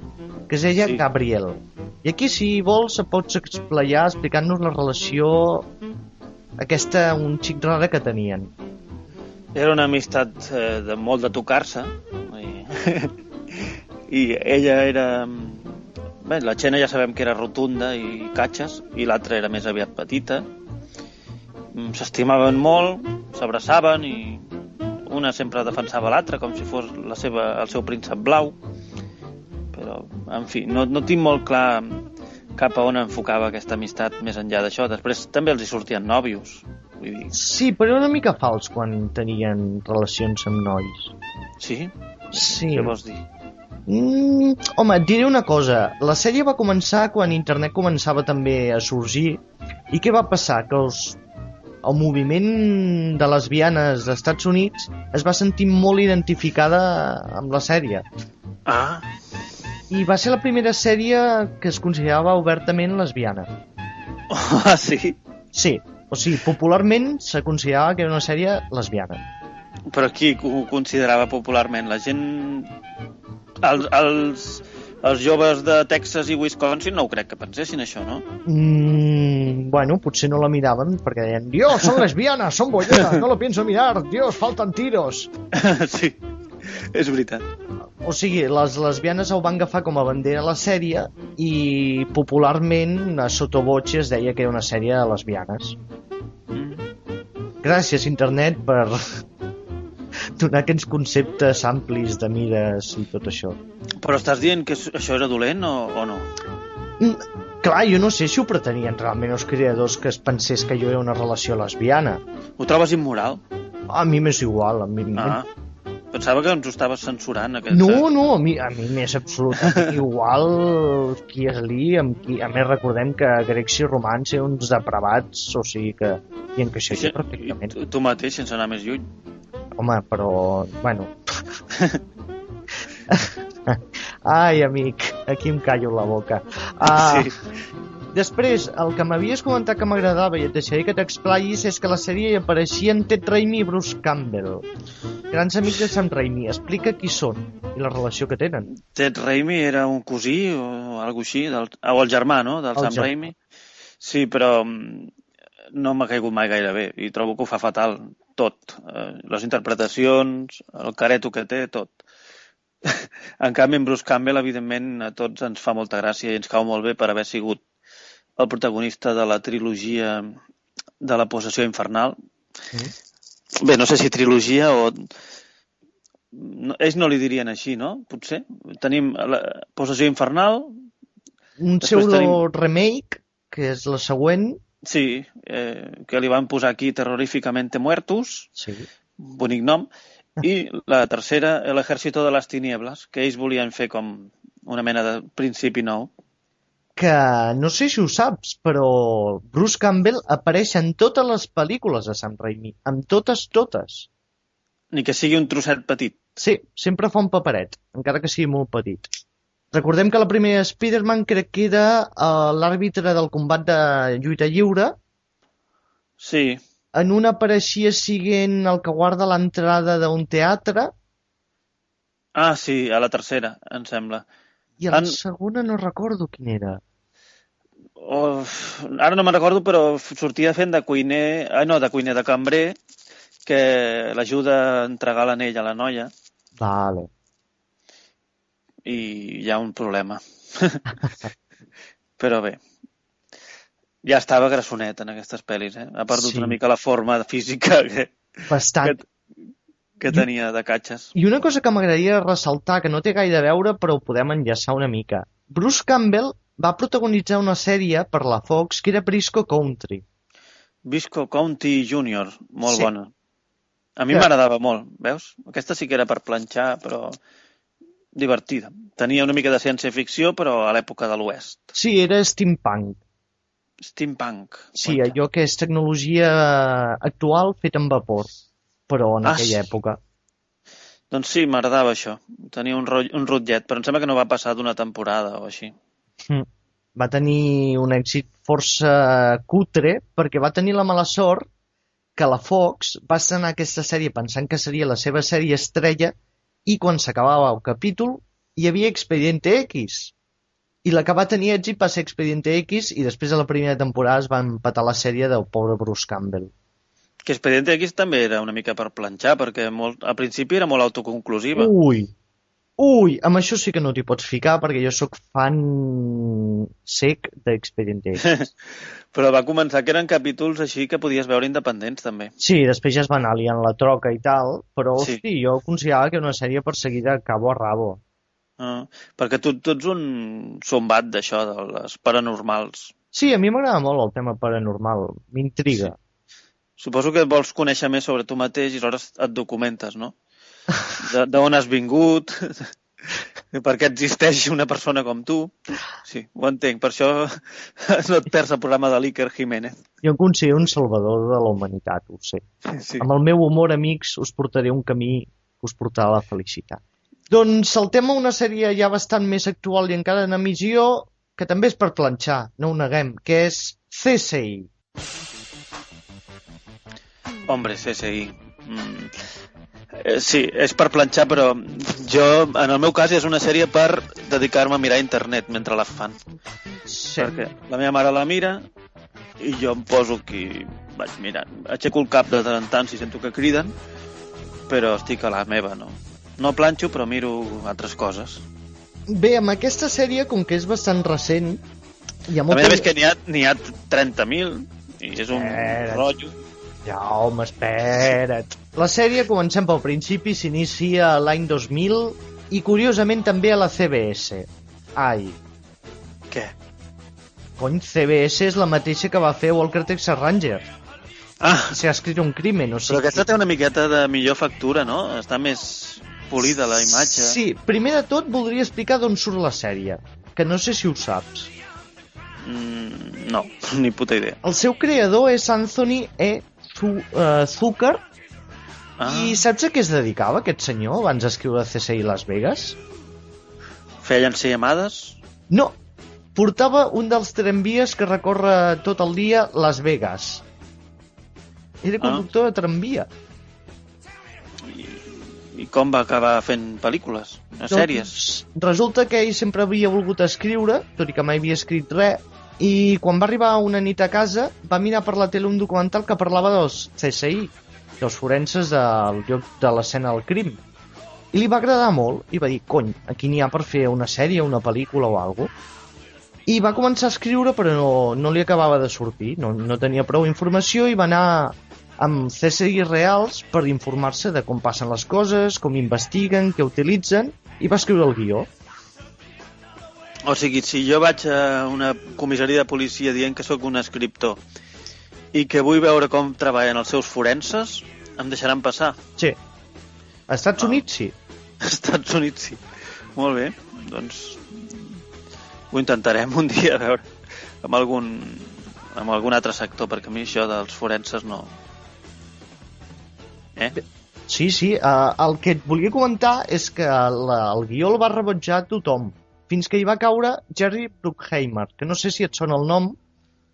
que es deia Gabriel. I aquí, si vols, pots explayar explicant-nos la relació aquesta un xic rara que tenien. Era una amistat de molt de tocar-se i ella era... Bé, la Xena ja sabem que era rotunda i catxes i l'altra era més aviat petita. S'estimaven molt, s'abraçaven i una sempre defensava l'altra com si fos el seu príncep blau. Però, en fi, no tinc molt clar cap a on enfocava aquesta amistat més enllà d'això. Després també els hi sortien nòvios. Vull dir... Sí, però era una mica fals quan tenien relacions amb nois. Sí? Sí. Què vols dir? Home, et diré una cosa. La sèrie va començar quan internet començava també a sorgir. I què va passar? Que el moviment de lesbianes dels Estats Units es va sentir molt identificada amb la sèrie. I va ser la primera sèrie que es considerava obertament lesbiana. Ah, sí? Sí, o sigui, popularment se considerava que era una sèrie lesbiana. Però qui ho considerava popularment? La gent... Els joves de Texas i Wisconsin no ho crec que pensessin això, no? Bueno, potser no la miraven perquè deien Dios, son lesbianas, son bolleras, no lo pienso mirar, Dios, faltan tiros. Sí, és veritat. O sigui, les lesbianes ho van agafar com a bandera a la sèrie i popularment a sottovoce es deia que era una sèrie de lesbianes. Gràcies, internet, per donar aquests conceptes amplis de mires i tot això. Però estàs dient que això era dolent o no? Clar, jo no sé si ho pretenien realment els creadors que es pensés que jo era una relació lesbiana. Ho trobes immoral? A mi m'és igual. Pensava que ens ho estaves censurant. No, a mi m'és absolutament igual qui és li, a més recordem que grecs i romans eren uns depravats, o sigui que hi encaixaria perfectament. Tu mateix, sense anar més lluny. Home, però... bueno... Ai, amic, aquí em callo la boca. Sí. Després, el que m'havies comentat que m'agradava i et deixaré que t'explayis és que a la sèrie hi apareixien Ted Raimi i Bruce Campbell, grans amics de Sam Raimi. Explica qui són i la relació que tenen. Ted Raimi era un cosí o alguna així, o el germà, no?, del Sam Raimi. Sí, però no m'ha caigut mai gaire bé i trobo que ho fa fatal tot. Les interpretacions, el careto que té, tot. En canvi, en Bruce Campbell, evidentment, a tots ens fa molta gràcia i ens cau molt bé per haver sigut el protagonista de la trilogia de la possessió infernal. Bé, no sé si trilogia o... Ells no li dirien així, no? Potser. Tenim la possessió infernal... Un pseudo-remake, que és la següent... Sí, que li van posar aquí Terroríficamente Muertos, bonic nom, i la tercera, El Ejército de las Tinieblas, que ells volien fer com una mena de principi nou. Que no sé si ho saps, però Bruce Campbell apareix en totes les pel·lícules de Sam Raimi, amb totes. Ni que sigui un trosset petit. Sí, sempre fa un paperet, encara que sigui molt petit. Recordem que la primera Spider-Man crec que era l'àrbitre del combat de lluita lliure. Sí. En una apareixia siguent el que guarda l'entrada d'un teatre. Ah, sí, a la tercera, em sembla. I a la segona no recordo quin era. Ara no me'n recordo, però sortia fent de cuiner... de cambrer, que l'ajuda a entregar l'anell a la noia. Vale. I hi ha un problema. Però bé. Ja estava grassonet en aquestes pel·lis, eh? Ha perdut una mica la forma física Bastant. que tenia de catxes. I una cosa que m'agradaria ressaltar, que no té gaire a veure, però ho podem enllaçar una mica. Bruce Campbell va protagonitzar una sèrie per la Fox que era Briscoe Country. Briscoe County Junior, molt Sí. bona. A mi m'agradava molt, veus? Aquesta sí que era per planxar, però divertida. Tenia una mica de ciència-ficció, però a l'època de l'Oest. Sí, era steampunk. Steampunk. Sí, allò que és tecnologia actual feta amb vapor, però en aquella època. Doncs sí, m'agradava això. Tenia un rotllet, però em sembla que no va passar d'una temporada o així. Va tenir un èxit força cutre perquè va tenir la mala sort que la Fox va estrenar aquesta sèrie pensant que seria la seva sèrie estrella i quan s'acabava el capítol hi havia Expediente X. I la que va tenir èxit va ser Expediente X i després de la primera temporada es va empatar la sèrie del pobre Bruce Campbell. Que Expediente X també era una mica per planxar, perquè al principi era molt autoconclusiva. Ui, amb això sí que no t'hi pots ficar perquè jo sóc fan sec d'Expediente X. Però va començar que eren capítols així que podies veure independents, també. Sí, després ja es va anar liant la troca i tal, però Sí. hosti, jo considerava que era una sèrie perseguida cabo a rabo. Perquè tu ets un sombat d'això, de les paranormals. Sí, a mi m'agrada molt el tema paranormal, m'intriga. Suposo que vols conèixer més sobre tu mateix i aleshores et documentes, no? D'on has vingut, per què existeix una persona com tu. Sí, ho entenc, per això no et perds el programa de l'Iker Jiménez. Jo em considero un salvador de la humanitat, ho sé. Sí. Amb el meu humor, amics, us portaré un camí que us portarà a la felicitat. Doncs saltem a una sèrie ja bastant més actual i encara en emissió, que també és per planxar, no ho neguem, que és CSI. Hombre, CSI. Sí, és per planxar, però jo, en el meu cas, és una sèrie per dedicar-me a mirar internet mentre la fan. Sí. Perquè la meva mare la mira i jo em poso aquí, vaig mirant. Aixeco el cap de tant en tant si sento que criden, però estic a la meva, no? No planxo, però miro altres coses. Bé, amb aquesta sèrie, com que és bastant recent, hi ha A molta... més que n'hi ha 30.000 i és un rotllo. Ja, home, espera't. La sèrie, comencem pel principi, s'inicia l'any 2000 i, curiosament, també a la CBS. Ai. Què? Cony, CBS és la mateixa que va fer Walker Texas Ranger. S'ha escrit un crimen, o sigui... Però aquesta té una miqueta de millor factura, no? Està més polida la imatge. Sí, primer de tot voldria explicar d'on surt la sèrie, que no sé si ho saps. No, ni puta idea. El seu creador és Anthony E. Zucker. I saps a què es dedicava aquest senyor abans d'escriure CSI Las Vegas? Feia llamades? No, portava un dels tramvies que recorre tot el dia Las Vegas. Era conductor de tramvia. I com va acabar fent pel·lícules? Sèries? Resulta que ell sempre havia volgut escriure, tot i que mai havia escrit res, i quan va arribar una nit a casa va mirar per la tele un documental que parlava dels CSI, dels forenses del lloc de l'escena del crim. I li va agradar molt i va dir, cony, aquí n'hi ha per fer una sèrie, una pel·lícula o alguna cosa. I va començar a escriure però no li acabava de sortir, no tenia prou informació i va anar amb CSI reals per informar-se de com passen les coses, com investiguen, què utilitzen, i va escriure el guió. O sigui, si jo vaig a una comissaria de policia dient que sóc un escriptor i que vull veure com treballen els seus forenses, em deixaran passar? Sí. A Estats Units, sí. A Estats Units, sí. Molt bé, doncs ho intentarem un dia, a veure, amb algun altre sector, perquè a mi això dels forenses no... Sí, el que et volia comentar és que el guió el va rebutjar tothom, fins que hi va caure Jerry Bruckheimer, que no sé si et sona el nom,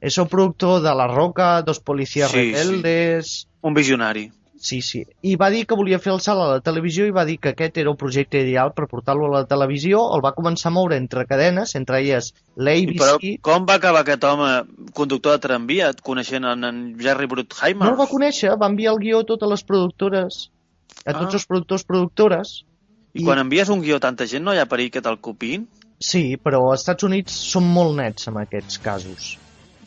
és el productor de La Roca, Dos Policías Rebeldes... Sí. Un visionari. Sí. I va dir que volia fer el salt a la televisió i va dir que aquest era el projecte ideal per portar-lo a la televisió. El va començar a moure entre cadenes, entre elles l'ABC. Però com va acabar aquest home conductor de tramvia coneixent en Jerry Bruckheimer? No el va conèixer, va enviar el guió a totes les productores, a tots els productors, productores. I quan envies un guió a tanta gent no hi ha perill que te'l copiïn? Sí, però als Estats Units són molt nets en aquests casos.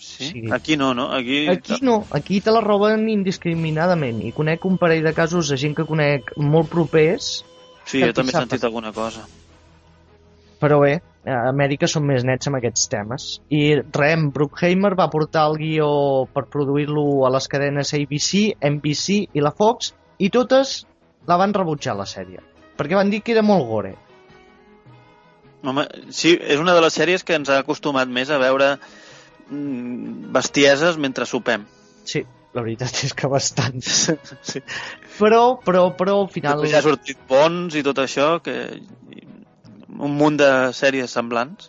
Sí? Aquí no, no? Aquí no, aquí te la roben indiscriminadament. I conec un parell de casos de gent que conec molt propers. Sí, jo també he sentit alguna cosa. Però bé, a Amèrica són més nets amb aquests temes. I Rem Bruckheimer va portar el guió per produir-lo a les cadenes ABC, NBC i la Fox, i totes la van rebutjar, la sèrie, perquè van dir que era molt gore. Home, sí, és una de les sèries que ens ha acostumat més a veure bestieses mentre sopem. Sí, la veritat és que bastant. Sí. Però al final... Després ja ha sortit Bons i tot això, que un munt de sèries semblants.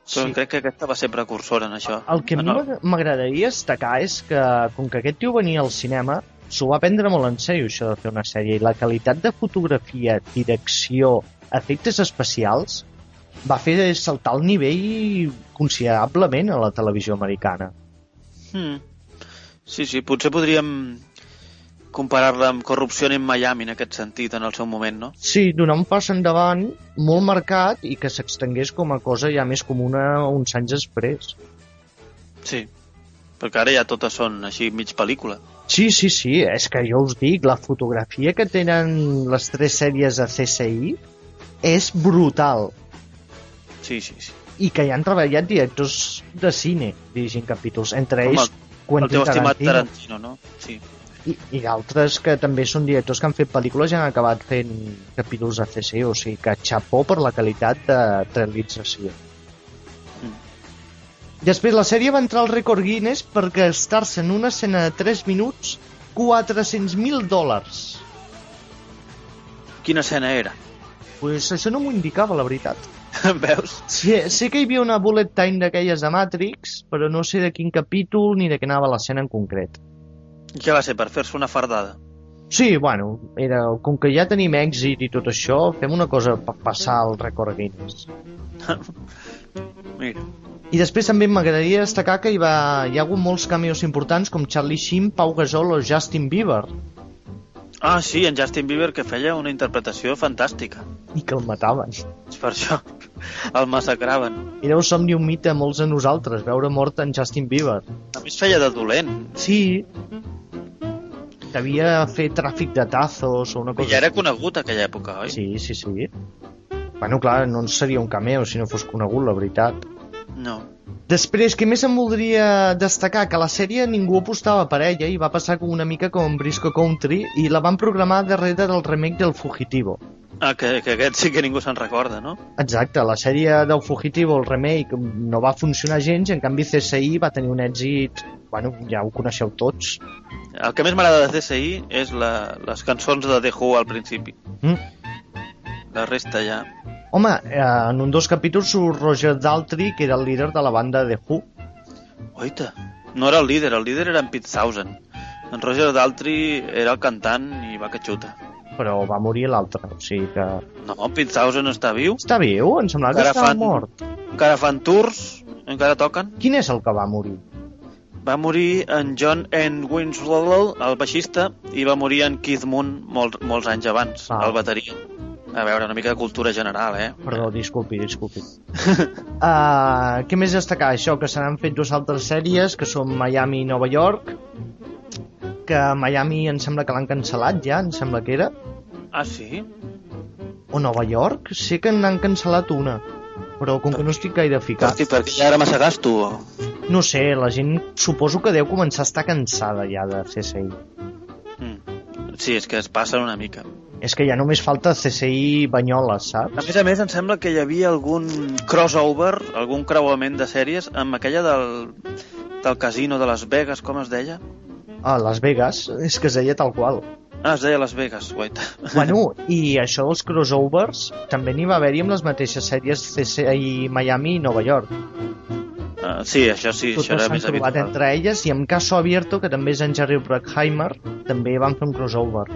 Però sí. Crec que aquesta va ser precursora en això. El que a mi m'agradaria destacar és que, com que aquest tio venia al cinema, s'ho va prendre molt en sèrio, això de fer una sèrie, i la qualitat de fotografia, direcció, efectes especials, va fer saltar el nivell considerablement a la televisió americana. Sí, potser podríem comparar-la amb Corrupció en Miami en aquest sentit, en el seu moment, no? Sí, donar un pas endavant molt marcat i que s'extengués com a cosa ja més comuna uns anys després. Sí, perquè ara ja totes són així mig pel·lícula. Sí, és que jo us dic, la fotografia que tenen les 3 sèries de CSI és brutal. Sí. I que hi han treballat directors de cine dirigint capítols, entre ells Quentin Tarantino, no? Sí. I d'altres que també són directors que han fet pel·lícules i han acabat fent capítols de CSI, o sigui que xapó per la qualitat de realització. Després la sèrie va entrar al rècord Guinness per gastar-se en una escena de 3 minuts $400,000. Quina escena era? Pues això no m'ho indicava, la veritat. Veus? Sé que hi havia una bullet time d'aquelles de Matrix, però no sé de quin capítol ni de què anava l'escena en concret. I què va ser, per fer-se una fardada? Sí, bueno, era, com que ja tenim èxit i tot això, fem una cosa per passar al rècord Guinness. Mira. I després també m'agradaria destacar que hi ha hagut molts cameos importants com Charlie Sheen, Pau Gasol o Justin Bieber. Ah, sí, en Justin Bieber, que feia una interpretació fantàstica. I que el mataven. És per això, el massacraven. Era un somni, un mite a molts de nosaltres, veure mort en Justin Bieber. A més feia de dolent. Sí. Devia fer tràfic de tazos o una cosa... I ja era conegut a aquella època, oi? Sí. Bueno, clar, no seria un cameo si no fos conegut, la veritat. No. Després, què més em voldria destacar? Que la sèrie ningú apostava per ella i va passar com una mica com Briscoe Country i la van programar darrere del remake del Fugitivo. Ah, que aquest sí que ningú se'n recorda, no? Exacte, la sèrie del Fugitivo, el remake, no va funcionar gens i en canvi CSI va tenir un èxit... Bueno, ja ho coneixeu tots. El que més m'agrada de CSI és les cançons de The Who al principi. La resta ja... Home, en un dels capítols surt Roger Daltrey, que era el líder de la banda The Who. Oita, no era el líder era en Pete Townshend. En Roger Daltrey era el cantant i va que xuta. Però va morir l'altre, o sigui que... No, Pete Townshend està viu. Està viu? Em semblava que estava mort. Encara fan tours, encara toquen. Quin és el que va morir? Va morir en John N. Winslow, el baixista, i va morir en Keith Moon molts anys abans, el bateria. A veure, una mica de cultura general, Perdó, disculpi. Què més destacar? Això, que se n'han fet 2 altres sèries, que són Miami i Nova York, que a Miami em sembla que l'han cancel·lat ja, em sembla que era. Ah, sí? O Nova York? Sé que n'han cancel·lat una, però com que no estic gaire ficat. Perquè ja era massa gasto? No sé, la gent suposo que deu començar a estar cansada ja de CSI. Sí, és que es passen una mica. És que ja només falta CSI Banyoles, saps? A més, em sembla que hi havia algun crossover, algun creuament de sèries amb aquella del casino de Las Vegas, com es deia? Ah, Las Vegas, és que es deia tal qual. Ah, es deia Las Vegas, guaita. Bueno, i això dels crossovers també n'hi va haver-hi amb les mateixes sèries CSI Miami i Nova York. Sí, això sí, totes això era més habitual. Entre elles, i amb Caso Abierto, que també és en Jerry Bruckheimer, també van fer un crossover.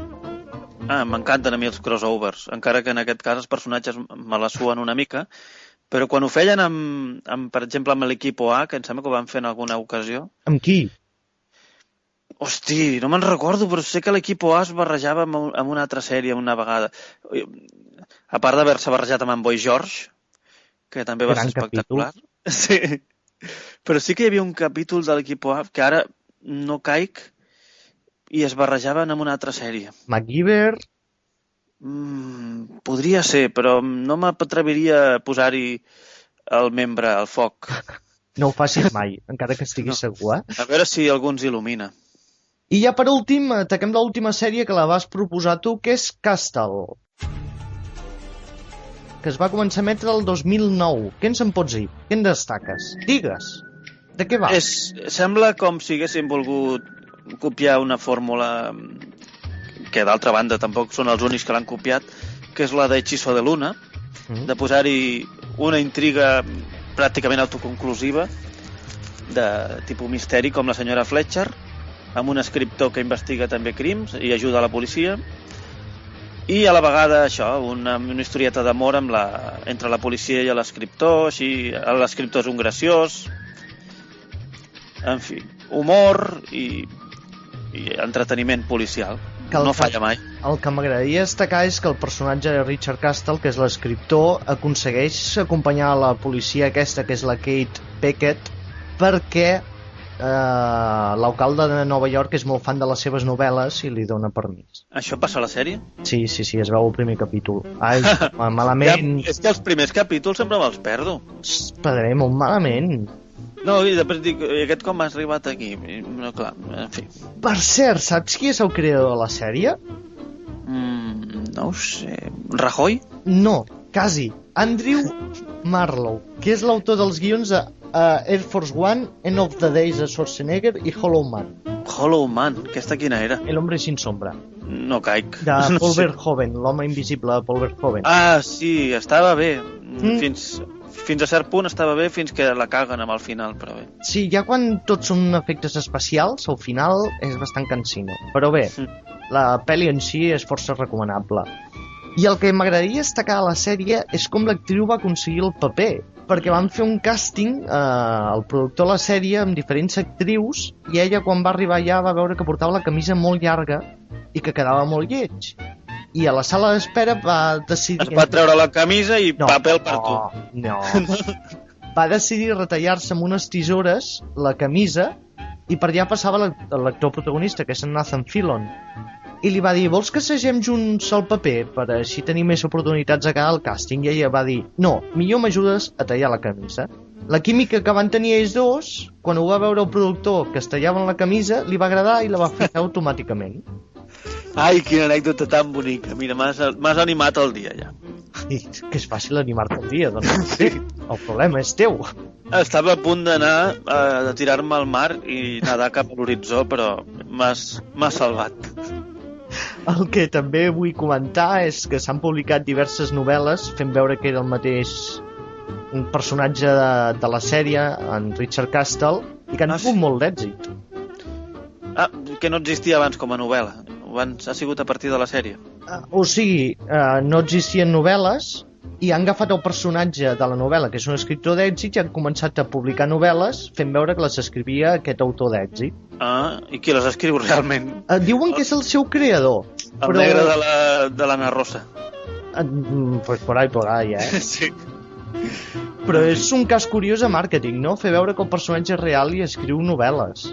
M'encanten a mi els crossovers, encara que en aquest cas els personatges me la suen una mica, però quan ho feien per exemple, amb l'Equipo A, que em sembla que ho van fer en alguna ocasió... Amb qui? Hosti, no me'n recordo, però sé que l'Equipo A es barrejava amb una altra sèrie una vegada. A part d'haver-se barrejat amb en Boy George, que també va ser espectacular. Sí. Però sí que hi havia un capítol de l'Equipo A que ara no caic i es barrejaven amb una altra sèrie. MacGyver? Podria ser, però no m'atreviria a posar-hi el membre al foc. No ho facis mai, encara que estiguis segur, eh? A veure si algú ens il·lumina. I ja per últim, ataquem l'última sèrie que la vas proposar tu, que és Castle, que es va començar a emetre el 2009. Què ens en pots dir? Què en destaques? Digues, de què va? Sembla com si haguessin volgut copiar una fórmula que d'altra banda tampoc són els únics que l'han copiat, que és la d'Hechizo de Luna, de posar-hi una intriga pràcticament autoconclusiva de tipus misteri com la senyora Fletcher, amb un escriptor que investiga també crims i ajuda a la policia, i a la vegada això, una historieta d'amor entre la policia i l'escriptor, així l'escriptor és un graciós, en fi, humor i entreteniment policial. No falla mai. El que m'agradaria destacar és que el personatge de Richard Castle, que és l'escriptor, aconsegueix acompanyar la policia aquesta, que és la Kate Beckett, perquè l'alcalde de Nova York és molt fan de les seves novel·les i li dona permís. Això passa a la sèrie? Sí, es veu el primer capítol. Ai, malament... És que els primers capítols sempre me'ls perdo. Padre, molt malament. No, i després dic, aquest com has arribat aquí? No, clar, en fi. Per cert, saps qui és el creador de la sèrie? No ho sé. Rajoy? No, quasi. Andrew Marlowe, que és l'autor dels guions de Air Force One, End of the Days de Schwarzenegger i Hollow Man. Hollow Man, aquesta quina era? El hombre sin sombra. No caic. De Paul Verhoeven, l'home invisible de Paul Verhoeven. Ah, sí, estava bé. Fins a cert punt estava bé, fins que la caguen amb el final, però bé. Sí, ja quan tots són efectes especials, al final és bastant cansino. Però bé, la pel·li en si és força recomanable. I el que m'agradaria destacar a la sèrie és com l'actriu va aconseguir el paper, perquè van fer un càsting, el productor de la sèrie, amb diferents actrius, i ella quan va arribar allà va veure que portava la camisa molt llarga i que quedava molt lleig. I a la sala d'espera va decidir... Es va treure la camisa i paper per tu. No. Va decidir retallar-se amb unes tisores la camisa i per allà passava l'actor protagonista, que és en Nathan Fillion. I li va dir, vols que assagem junts el paper per així tenir més oportunitats a quedar al càsting? I ella va dir, no, millor m'ajudes a tallar la camisa. La química que van tenir ells dos, quan ho va veure el productor que es tallaven la camisa, li va agradar i la va fer automàticament. Ai, quina anècdota tan bonica. Mira, m'has animat el dia ja. I que és fàcil animar-te el dia, doncs sí. El problema és teu. Estava a punt d'anar a tirar-me al mar i nedar cap a l'horitzó, però m'has salvat. El que també vull comentar és que s'han publicat diverses novel·les fent veure que era el mateix personatge de la sèrie, en Richard Castle, i que han tingut molt d'èxit. Que no existia abans com a novel·la. Abans ha sigut a partir de la sèrie. O sigui, no existien novel·les i han agafat el personatge de la novel·la, que és un escriptor d'èxit, i han començat a publicar novel·les fent veure que les escrivia aquest autor d'èxit. I qui les escriu realment? Diuen que és el seu creador. El negre de l'Anna Rosa. Pues por ahí, Sí. Però és un cas curiós de màrqueting, no? Fer veure que el personatge és real i escriu novel·les,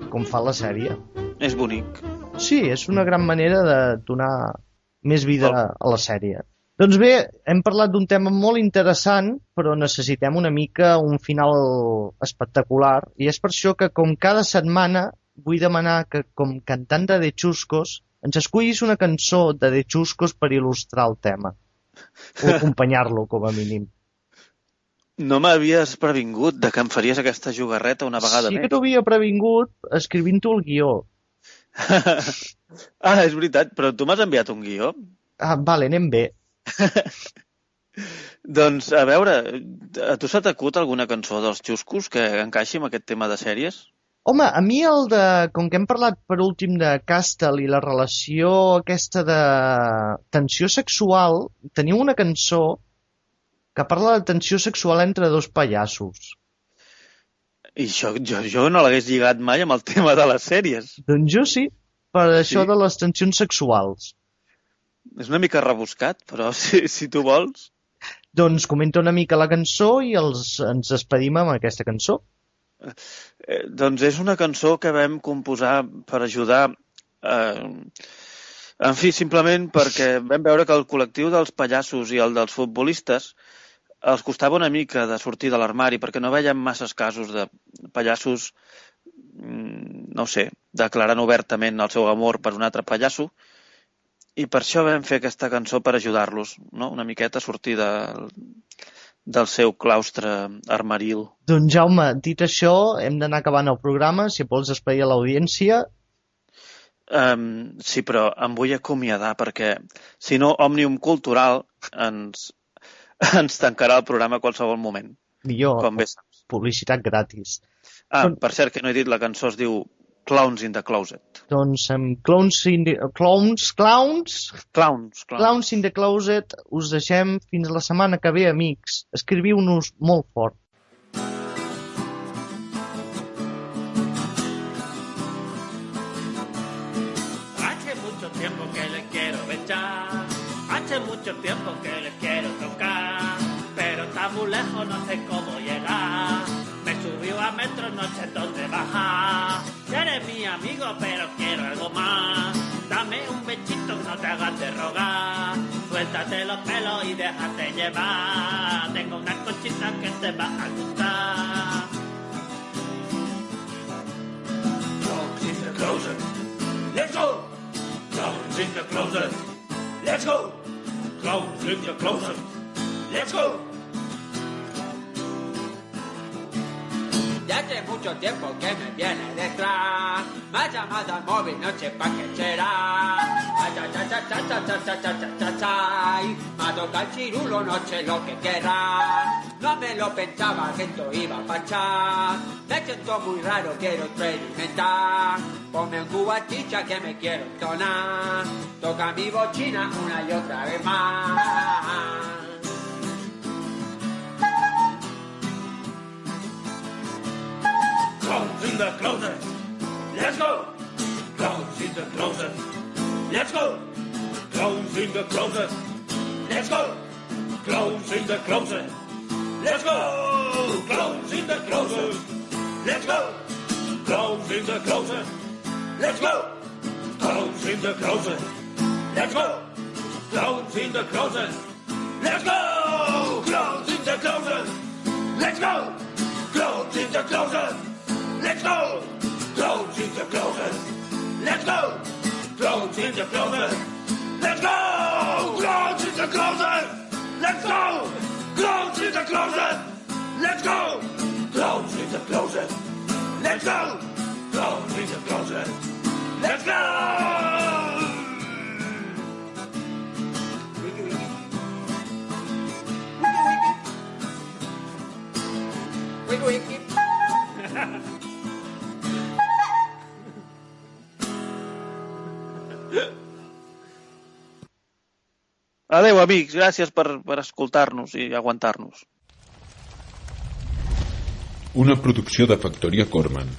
com fa la sèrie. És bonic. Sí, és una gran manera de donar més vida a la sèrie. Doncs bé, hem parlat d'un tema molt interessant, però necessitem una mica un final espectacular, i és per això que, com cada setmana, vull demanar que, com cantant de The Chuscos, ens escullis una cançó de The Chuscos per il·lustrar el tema, o acompanyar-lo, com a mínim. No m'havies previngut de que em faries aquesta jugarreta una vegada més. Sí que t'ho havia previngut escrivint-ho el guió. És veritat, però tu m'has enviat un guió. Vale, anem bé. Doncs, a veure, a tu s'ha t'acut alguna cançó dels Xuscos que encaixi amb aquest tema de sèries? Home, a mi com que hem parlat per últim de Castle i la relació aquesta de tensió sexual, teniu una cançó que parla de tensió sexual entre dos pallassos. I jo no l'hagués lligat mai amb el tema de les sèries. Doncs jo sí, per això de les tensions sexuals. És una mica rebuscat, però si tu vols... Doncs comenta una mica la cançó i ens despedim amb aquesta cançó. Doncs és una cançó que vam composar per ajudar... en fi, simplement perquè vam veure que el col·lectiu dels pallassos i el dels futbolistes els costava una mica de sortir de l'armari perquè no veiem masses casos de pallassos, no sé, declarant obertament el seu amor per un altre pallasso, i per això vam fer aquesta cançó per ajudar-los, no? Una miqueta a sortir del seu claustre armaril. Doncs Jaume, dit això, hem d'anar acabant el programa, si vols despedir a l'audiència. Sí, però em vull acomiadar perquè, si no, Òmnium Cultural ens tancarà el programa a qualsevol moment. Millor, com bé saps. Publicitat gratis. Per cert, que no he dit, la cançó es diu Clowns in the Closet. Doncs amb Clowns in the Closet us deixem fins la setmana que ve, amics. Escriviu-nos molt fort. Hace mucho tiempo que le quiero besar, hace mucho tiempo que le quiero tocar, pero está muy lejos, no sé cómo llegar. Me subió a metro, no sé dónde bajar. Eres mi amigo, pero quiero algo más. Dame un besito, no te hagas de rogar. Suéltate los pelos y déjate llevar. Tengo una cosita que te va a gustar. Clowns in the closet, let's go. Clowns in the closet, let's go. Clowns in the closet, let's go. Ya hace mucho tiempo que me viene detrás. Me ha llamado al móvil, no sé pa' qué será. Ay, ay, ay, ay, ay, ay, ay, ay, ay, ay, ay. Me ha tocado el chirulo, no sé lo que querrá. No me lo pensaba que esto iba a pasar. Me siento muy raro, quiero experimentar. Ponme un cubatilla que me quiero entonar. Toca mi bochina una y otra vez más. Clowns in the closet, let's go. Clowns in the closet, let's go. Clowns in the closet, let's go. Clowns in the closet, let's go. Clowns in the closet, let's go. Clowns in the closet, let's go. Clowns in the closet, let's go. Clowns in the closet, let's go. Clowns in the closet, let's go. Clowns in the closet. Let's go! Clowns in the closet! Let's go! Clowns in the closet! Let's go! Clowns in the closet! Let's go! Clowns in the closet! Let's go! Clowns in the closet! Let's go! Clowns in the closet! Let's go! Wiki wiki. Adéu, amics, gràcies per escoltar-nos i aguantar-nos. Una producció de Factoria Corman.